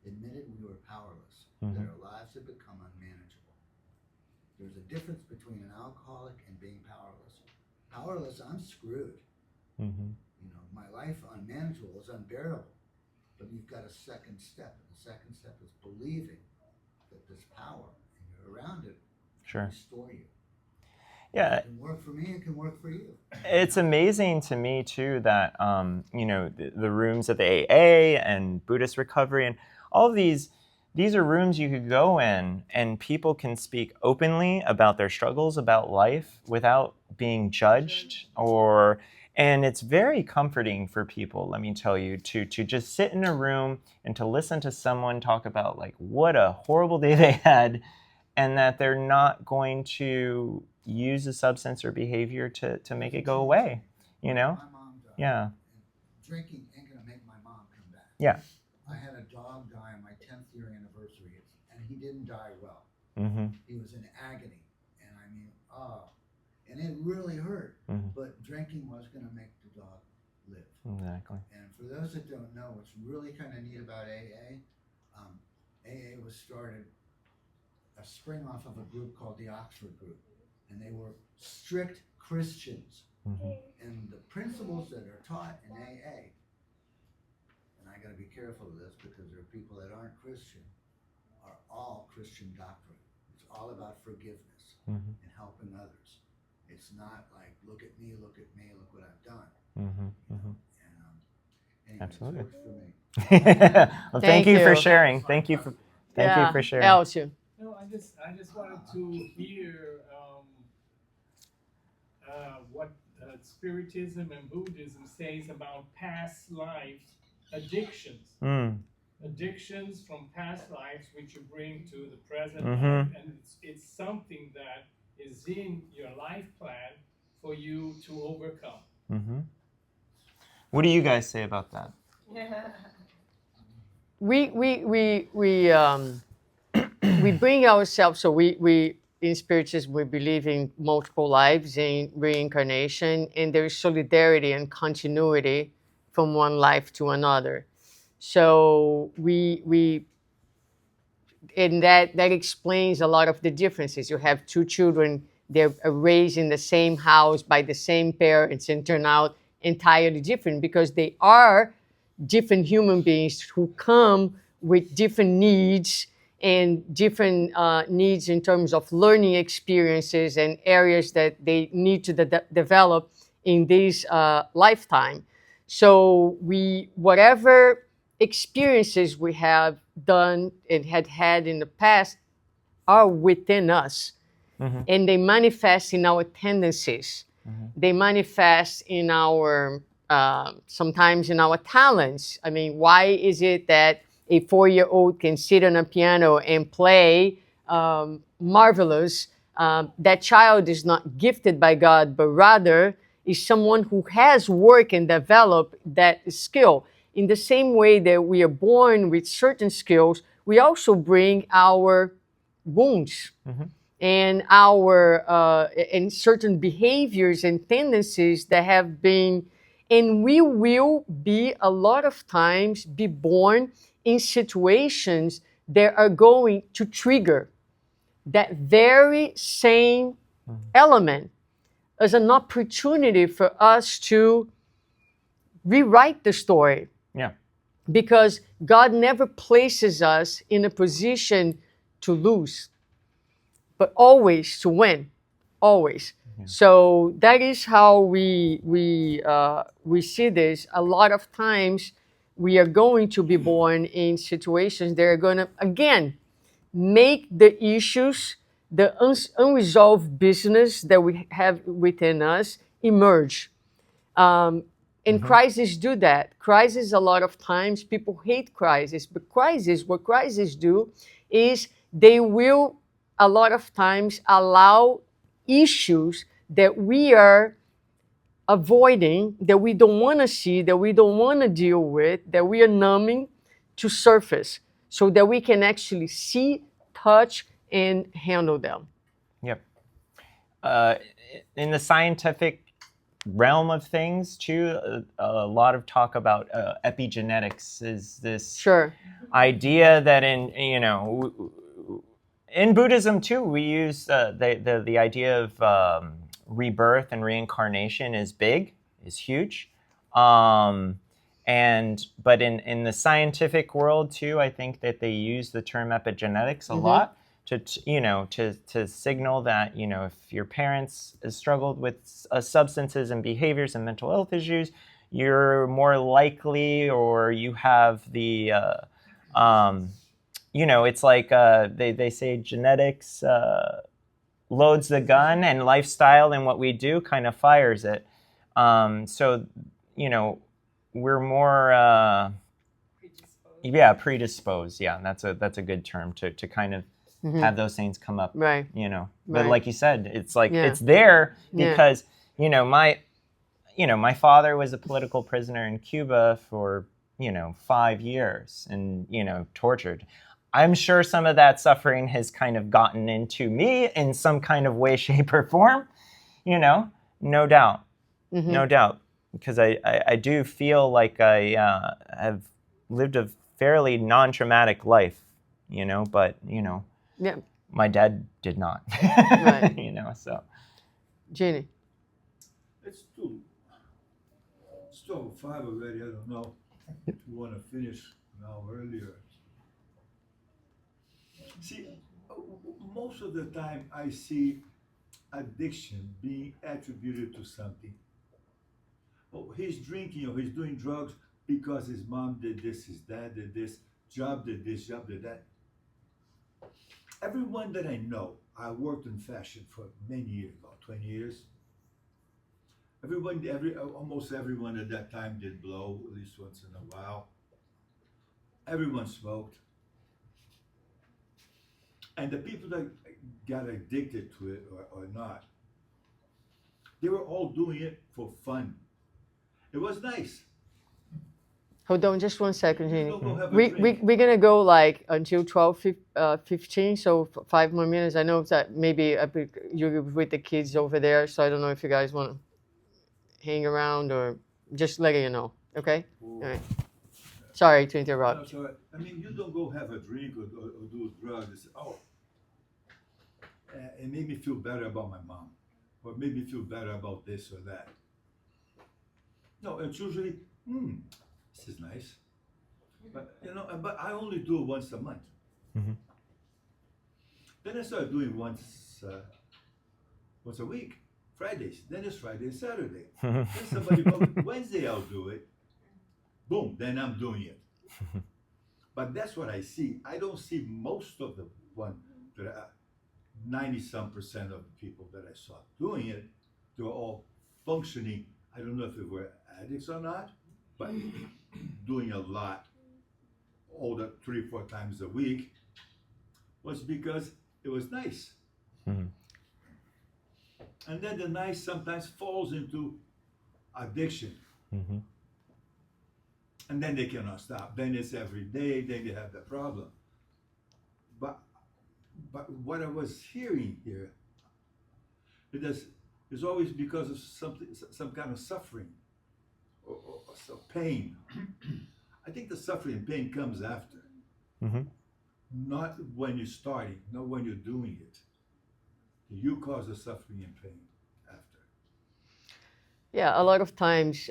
admitted we were powerless, that our lives had become unmanageable. There's a difference between an alcoholic and being powerless. Powerless, I'm screwed. My life unmanageable is unbearable. But you've got a second step, and the second step is believing that this power, and you're around it, Sure. restore you. Yeah. It can work for me, it can work for you. It's amazing to me too that the rooms at the AA and Buddhist recovery and all of these are rooms you could go in and people can speak openly about their struggles, about life without being judged and it's very comforting for people, let me tell you, to just sit in a room and to listen to someone talk about like what a horrible day they had and that they're not going to use a substance or behavior to make it go away, you know? My mom died. Yeah. Drinking ain't gonna make my mom come back. Yeah. I had a dog die on my 10th year anniversary, and he didn't die well. Mm-hmm. He was in agony, and I mean, and it really hurt. Mm-hmm. But drinking was gonna make the dog live. Exactly. And for those that don't know, what's really kind of neat about AA, AA was started a spring off of a group called the Oxford Group, and they were strict Christians. Mm-hmm. And the principles that are taught in AA, and I got to be careful of this because there are people that aren't Christian, are all Christian doctrine. It's all about forgiveness Mm-hmm. and helping others. It's not like look at me, look what I've done. Mm-hmm. Mm-hmm. And anyway, Absolutely. it works for me. Well, Thank thank you for you. sharing. Thank you for sharing. Elcio. No, I just wanted to hear what Spiritism and Buddhism says about past lives addictions. Mm. Addictions from past lives which you bring to the present Mm-hmm. life, and it's something that is in your life plan for you to overcome. Mm-hmm. What do you guys say about that? We bring ourselves, so we in Spiritism, we believe in multiple lives, in reincarnation, and there is solidarity and continuity from one life to another. So and that explains a lot of the differences. You have two children, they're raised in the same house by the same parents and turn out entirely different because they are different human beings who come with different needs and different needs in terms of learning experiences and areas that they need to develop in this lifetime. So whatever experiences we have done and had in the past are within us. Mm-hmm. And they manifest in our tendencies. Mm-hmm. They manifest in our sometimes in our talents. I mean, why is it that a 4-year-old can sit on a piano and play marvelous? That child is not gifted by God, but rather is someone who has worked and developed that skill. In the same way that we are born with certain skills, we also bring our wounds. Mm-hmm. And our and certain behaviors and tendencies that have been, and we will be a lot of times be born in situations that are going to trigger that very same element as an opportunity for us to rewrite the story. Yeah. Because God never places us in a position to lose, but always to win, always. Yeah. So that is how we see this. A lot of times we are going to be born in situations that are going to, again, make the issues, the unresolved business that we have within us emerge. And crises do that. Crises, a lot of times, people hate crises, but what crises do is they will, a lot of times, allow issues that we are avoiding, that we don't want to see, that we don't want to deal with, that we are numbing to surface so that we can actually see, touch, and handle them. Yep. In the scientific realm of things too, a lot of talk about epigenetics is this Sure. idea that in Buddhism too, we use the idea of rebirth and reincarnation is huge. But in the scientific world too, I think that they use the term epigenetics a lot to signal that, if your parents struggled with substances and behaviors and mental health issues, you're more likely, or you have the, it's like they say genetics loads the gun, and lifestyle and what we do kind of fires it. So, we're more, predisposed. Yeah, that's a good term to kind of have those things come up. Right. But like you said, it's like Yeah. it's there Yeah. because my father was a political prisoner in Cuba for 5 years and tortured. I'm sure some of that suffering has kind of gotten into me in some kind of way, shape, or form. No doubt. No doubt. Because I do feel like I have lived a fairly non-traumatic life, but, Yeah. my dad did not. Right. So. Jeannie. It's still 5 already, I don't know if you want to finish an hour earlier. See, most of the time I see addiction being attributed to something. Oh, he's drinking or he's doing drugs because his mom did this, his dad did this, job did this, job did that. Everyone that I know, I worked in fashion for many years, about 20 years. Almost everyone at that time did blow, at least once in a while. Everyone smoked. And the people that got addicted to it or not, they were all doing it for fun. It was nice. Hold on just 1 second, Jeannie. Go have a We're drink. going to go like until 12:15, so 5 more minutes. I know that maybe you're with the kids over there, so I don't know if you guys want to hang around or just letting you know, okay? All right. Sorry to interrupt. No, so, I mean, you don't go have a drink or do drugs and say, oh, it made me feel better about my mom, or made me feel better about this or that. No, it's usually, this is nice. But, but I only do it once a month. Mhm. Then I started doing once a week, Fridays. Then it's Friday and Saturday. Then somebody goes, Wednesday I'll do it. Boom, then I'm doing it. But that's what I see. I don't see most of the 90-some% of the people that I saw doing it. They were all functioning. I don't know if they were addicts or not, but doing a lot, all the 3-4 times a week, was because it was nice. Mhm. And then the nice sometimes falls into addiction. Mhm. And then they cannot stop. Then it's every day, then they have the problem. But what I was hearing here, it's always because of some kind of suffering or some pain. I think the suffering and pain comes after. Mhm. Not when you're starting, not when you're doing it. You cause the suffering and pain after. Yeah, a lot of times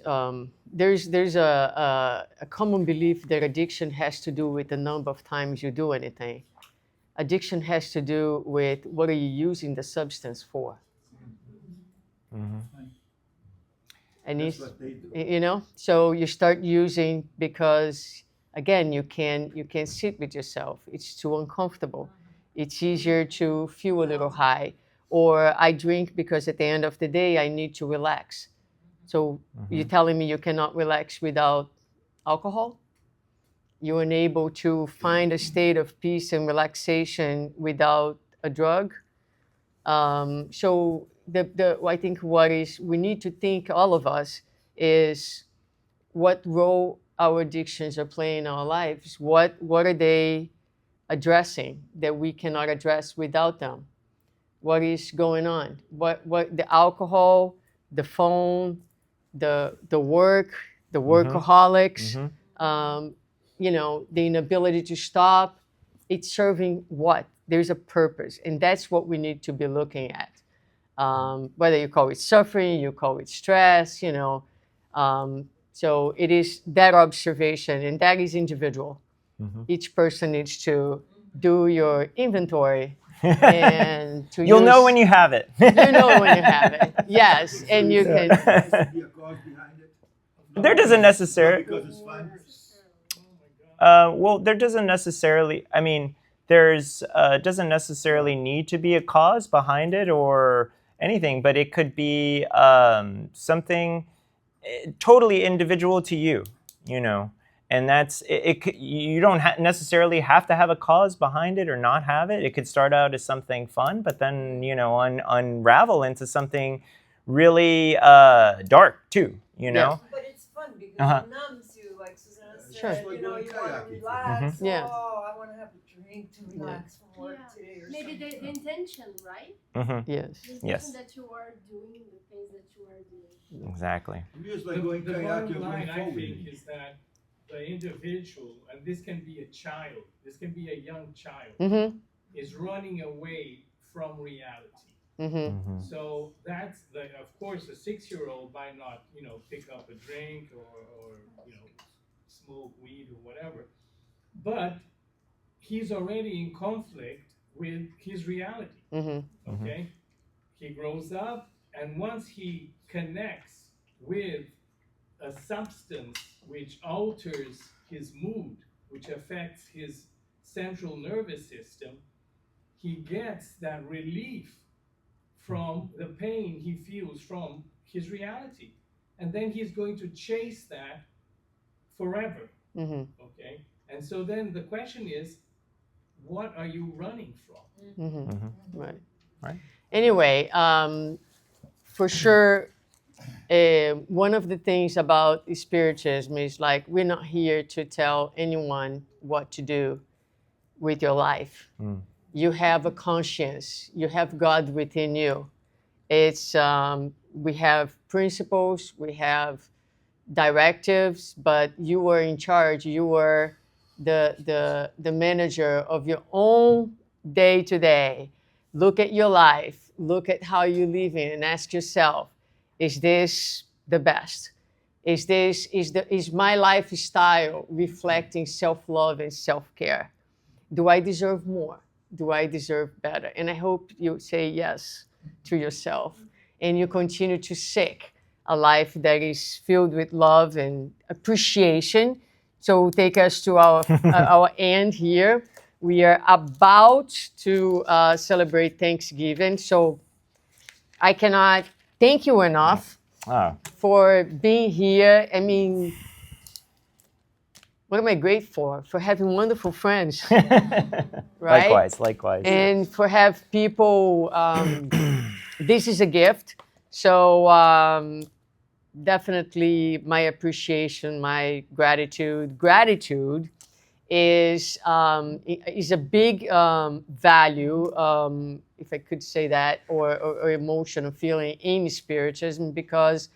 there's a common belief that addiction has to do with the number of times you do anything. Addiction has to do with what are you using the substance for. Mhm. And That's what they do. so you start using because again you can't sit with yourself. It's too uncomfortable. It's easier to feel a little high. Or I drink because at the end of the day I need to relax. So you're telling me you cannot relax without alcohol? You're unable to find a state of peace and relaxation without a drug? So I think we need to think, all of us, is what role our addictions are playing in our lives. What are they addressing that we cannot address without them? What is going on? What the alcohol, the phone, the work, the workaholics, the inability to stop. It's serving what? There's a purpose, and that's what we need to be looking at. Whether you call it suffering, you call it stress, so it is that observation, and that is individual. Mhm. Each person needs to do your inventory and to You'll know use- when you have it. you know when you have it. Yes, and you There can. has to be a cause behind it. There doesn't Not necessarily. because it's fun. Well, there doesn't necessarily. I mean, there's doesn't necessarily need to be a cause behind it or anything, but it could be something totally individual to you. You know, and that's it. You don't necessarily have to have a cause behind it or not have it. It could start out as something fun, but then unravel into something really dark too. You know. But it's fun because Uh-huh. it numbs you, like Suzana said. Sure. You know, you want to Kayaking. relax. Yeah. Oh, I want to have a drink to relax from work today or Maybe something. the intention, right? Yes. The intention Yes. that you are doing the things that you are doing. Exactly. Just The, like going the kayaking bottom or line, going I forward. think, is that the individual, and this can be a child, this can be a young child, Mm-hmm. is running away from reality. Mm-hmm. So that's of course, a 6-year-old might not, pick up a drink or smoke weed or whatever, but he's already in conflict with his reality. Mm-hmm. Okay, he grows up, and once he connects with a substance which alters his mood, which affects his central nervous system, he gets that relief from the pain he feels from his reality. And then he's going to chase that forever. Mm-hmm. Okay? And so then the question is, what are you running from? Mm-hmm. Right. Right. Anyway, for sure, one of the things about Spiritism is like we're not here to tell anyone what to do with your life. You have a conscience. You have God within you. It's we have principles, we have directives, but you are in charge. You are the manager of your own day to day. Look at your life. Look at how you live in, and ask yourself: is this the best? Is my lifestyle reflecting self-love and self-care? Do I deserve more? Do I deserve better? And I hope you say yes to yourself, and you continue to seek a life that is filled with love and appreciation. So take us to our end here. We are about to celebrate Thanksgiving. So I cannot thank you enough Oh. for being here. I mean, what am I grateful for? For having wonderful friends, right? Likewise. And for have people, this is a gift. So definitely my appreciation, my gratitude. Gratitude is a big value, if I could say that, or emotion or feeling in Spiritism, because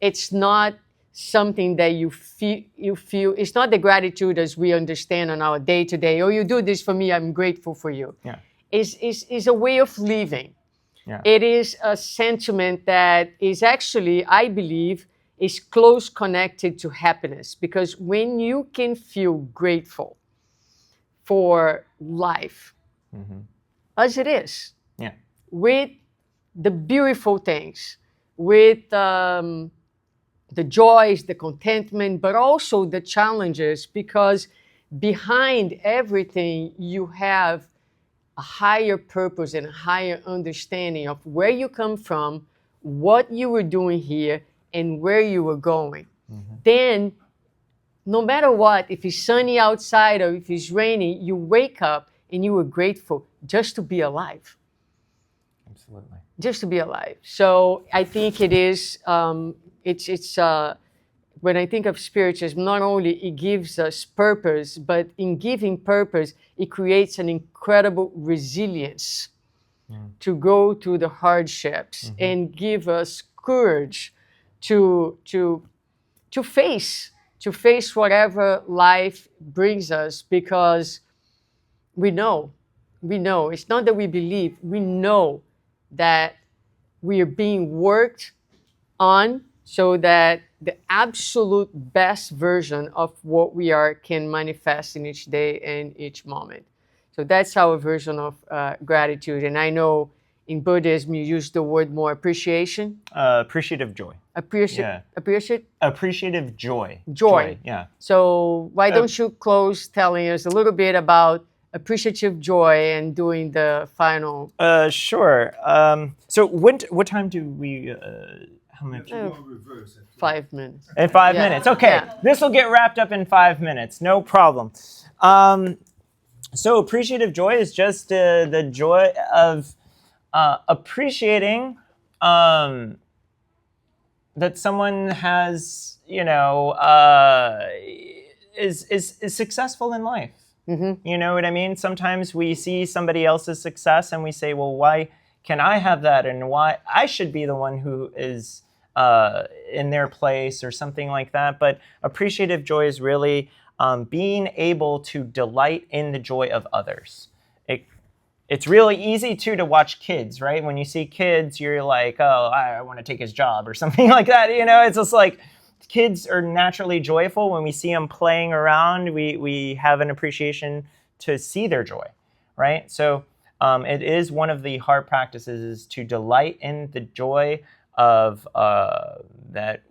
it's not something that you feel. It's not the gratitude as we understand on our day to day. Oh, you do this for me, I'm grateful for you. Yeah. Is a way of living. Yeah. It is a sentiment that is actually, I believe, is close connected to happiness, because when you can feel grateful for life as it is, Yeah. with the beautiful things, with the joys, the contentment, but also the challenges, because behind everything you have a higher purpose and a higher understanding of where you come from, what you were doing here, and where you were going. Then, no matter what, if it's sunny outside or if it's rainy, you wake up and you are grateful just to be alive. Absolutely. Just to be alive. So I think it is, when I think of Spiritism, not only it gives us purpose, but in giving purpose, it creates an incredible resilience to go through the hardships and give us courage to face whatever life brings us, because we know, it's not that we believe, we know that we are being worked on so that the absolute best version of what we are can manifest in each day and each moment. So that's our version of gratitude. And I know in Buddhism you use the word more appreciation. Appreciative joy. Appreciate. Appreciative joy. Joy. Yeah. So why don't you close telling us a little bit about appreciative joy and doing the final? Sure. So what time do we? How much? Go in reverse. 5 minutes. In 5 Yeah. minutes. Okay. Yeah. This will get wrapped up in 5 minutes. No problem. So appreciative joy is just the joy of appreciating that someone has, is successful in life. Mm-hmm. You know what I mean? Sometimes we see somebody else's success and we say, well, why can I have that? And why I should be the one who is in their place or something like that. But appreciative joy is really being able to delight in the joy of others. It's really easy, too, to watch kids, right? When you see kids, you're like, oh, I want to take his job or something like that. It's just like kids are naturally joyful. When we see them playing around, we have an appreciation to see their joy, right? So it is one of the heart practices is to delight in the joy of that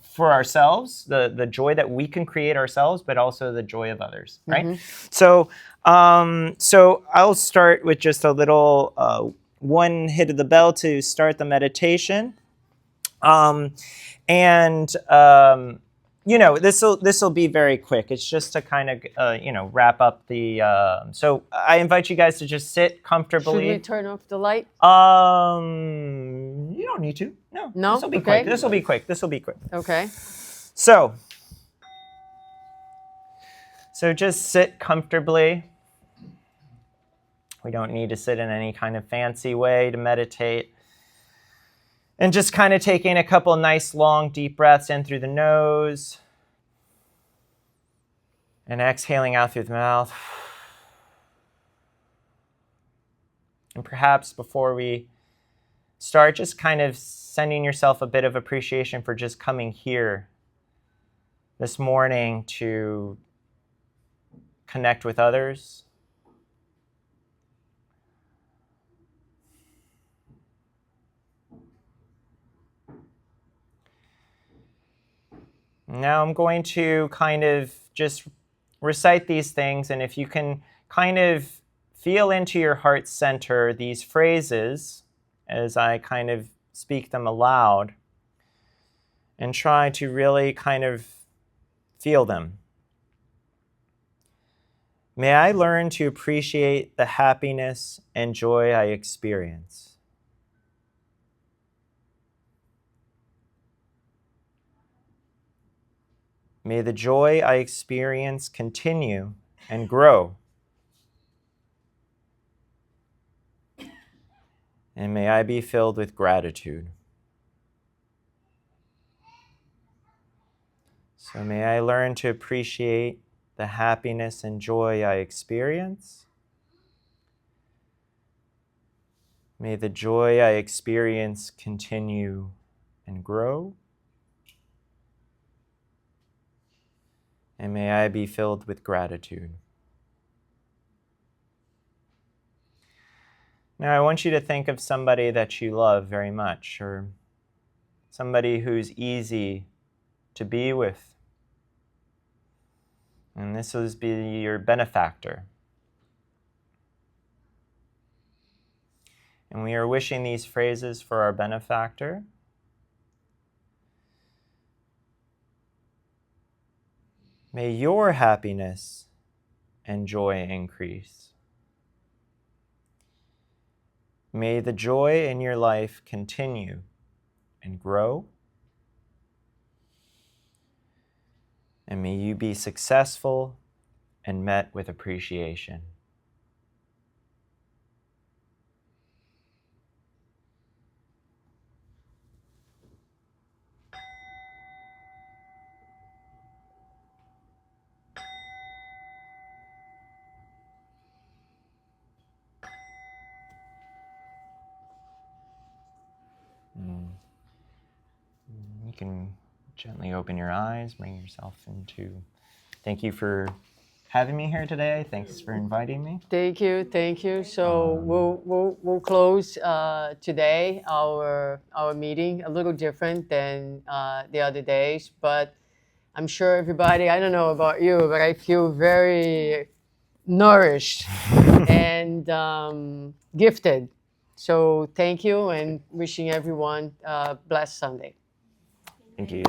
for ourselves, the joy that we can create ourselves, but also the joy of others, right? Mm-hmm. So I'll start with just a little one hit of the bell to start the meditation. This will be very quick. It's just to kind of wrap up the. So I invite you guys to just sit comfortably. Should we turn off the light? You don't need to. No. This will be Okay. quick. This will be quick. Okay. So just sit comfortably. We don't need to sit in any kind of fancy way to meditate. And just kind of taking a couple nice, long, deep breaths in through the nose. And exhaling out through the mouth. And perhaps before we start, just kind of sending yourself a bit of appreciation for just coming here this morning to connect with others. Now I'm going to kind of just recite these things, and if you can kind of feel into your heart center these phrases as I kind of speak them aloud, and try to really kind of feel them. May I learn to appreciate the happiness and joy I experience. May the joy I experience continue and grow. And may I be filled with gratitude. So may I learn to appreciate the happiness and joy I experience. May the joy I experience continue and grow. And may I be filled with gratitude. Now I want you to think of somebody that you love very much, or somebody who's easy to be with. And this will be your benefactor. And we are wishing these phrases for our benefactor. May your happiness and joy increase. May the joy in your life continue and grow. And may you be successful and met with appreciation. You can gently open your eyes, bring yourself into. Thank you for having me here today. Thanks for inviting me. Thank you, thank you. So we'll close today our meeting a little different than the other days, but I'm sure everybody, I don't know about you, but I feel very nourished and gifted. So thank you, and wishing everyone a blessed Sunday. Thank you.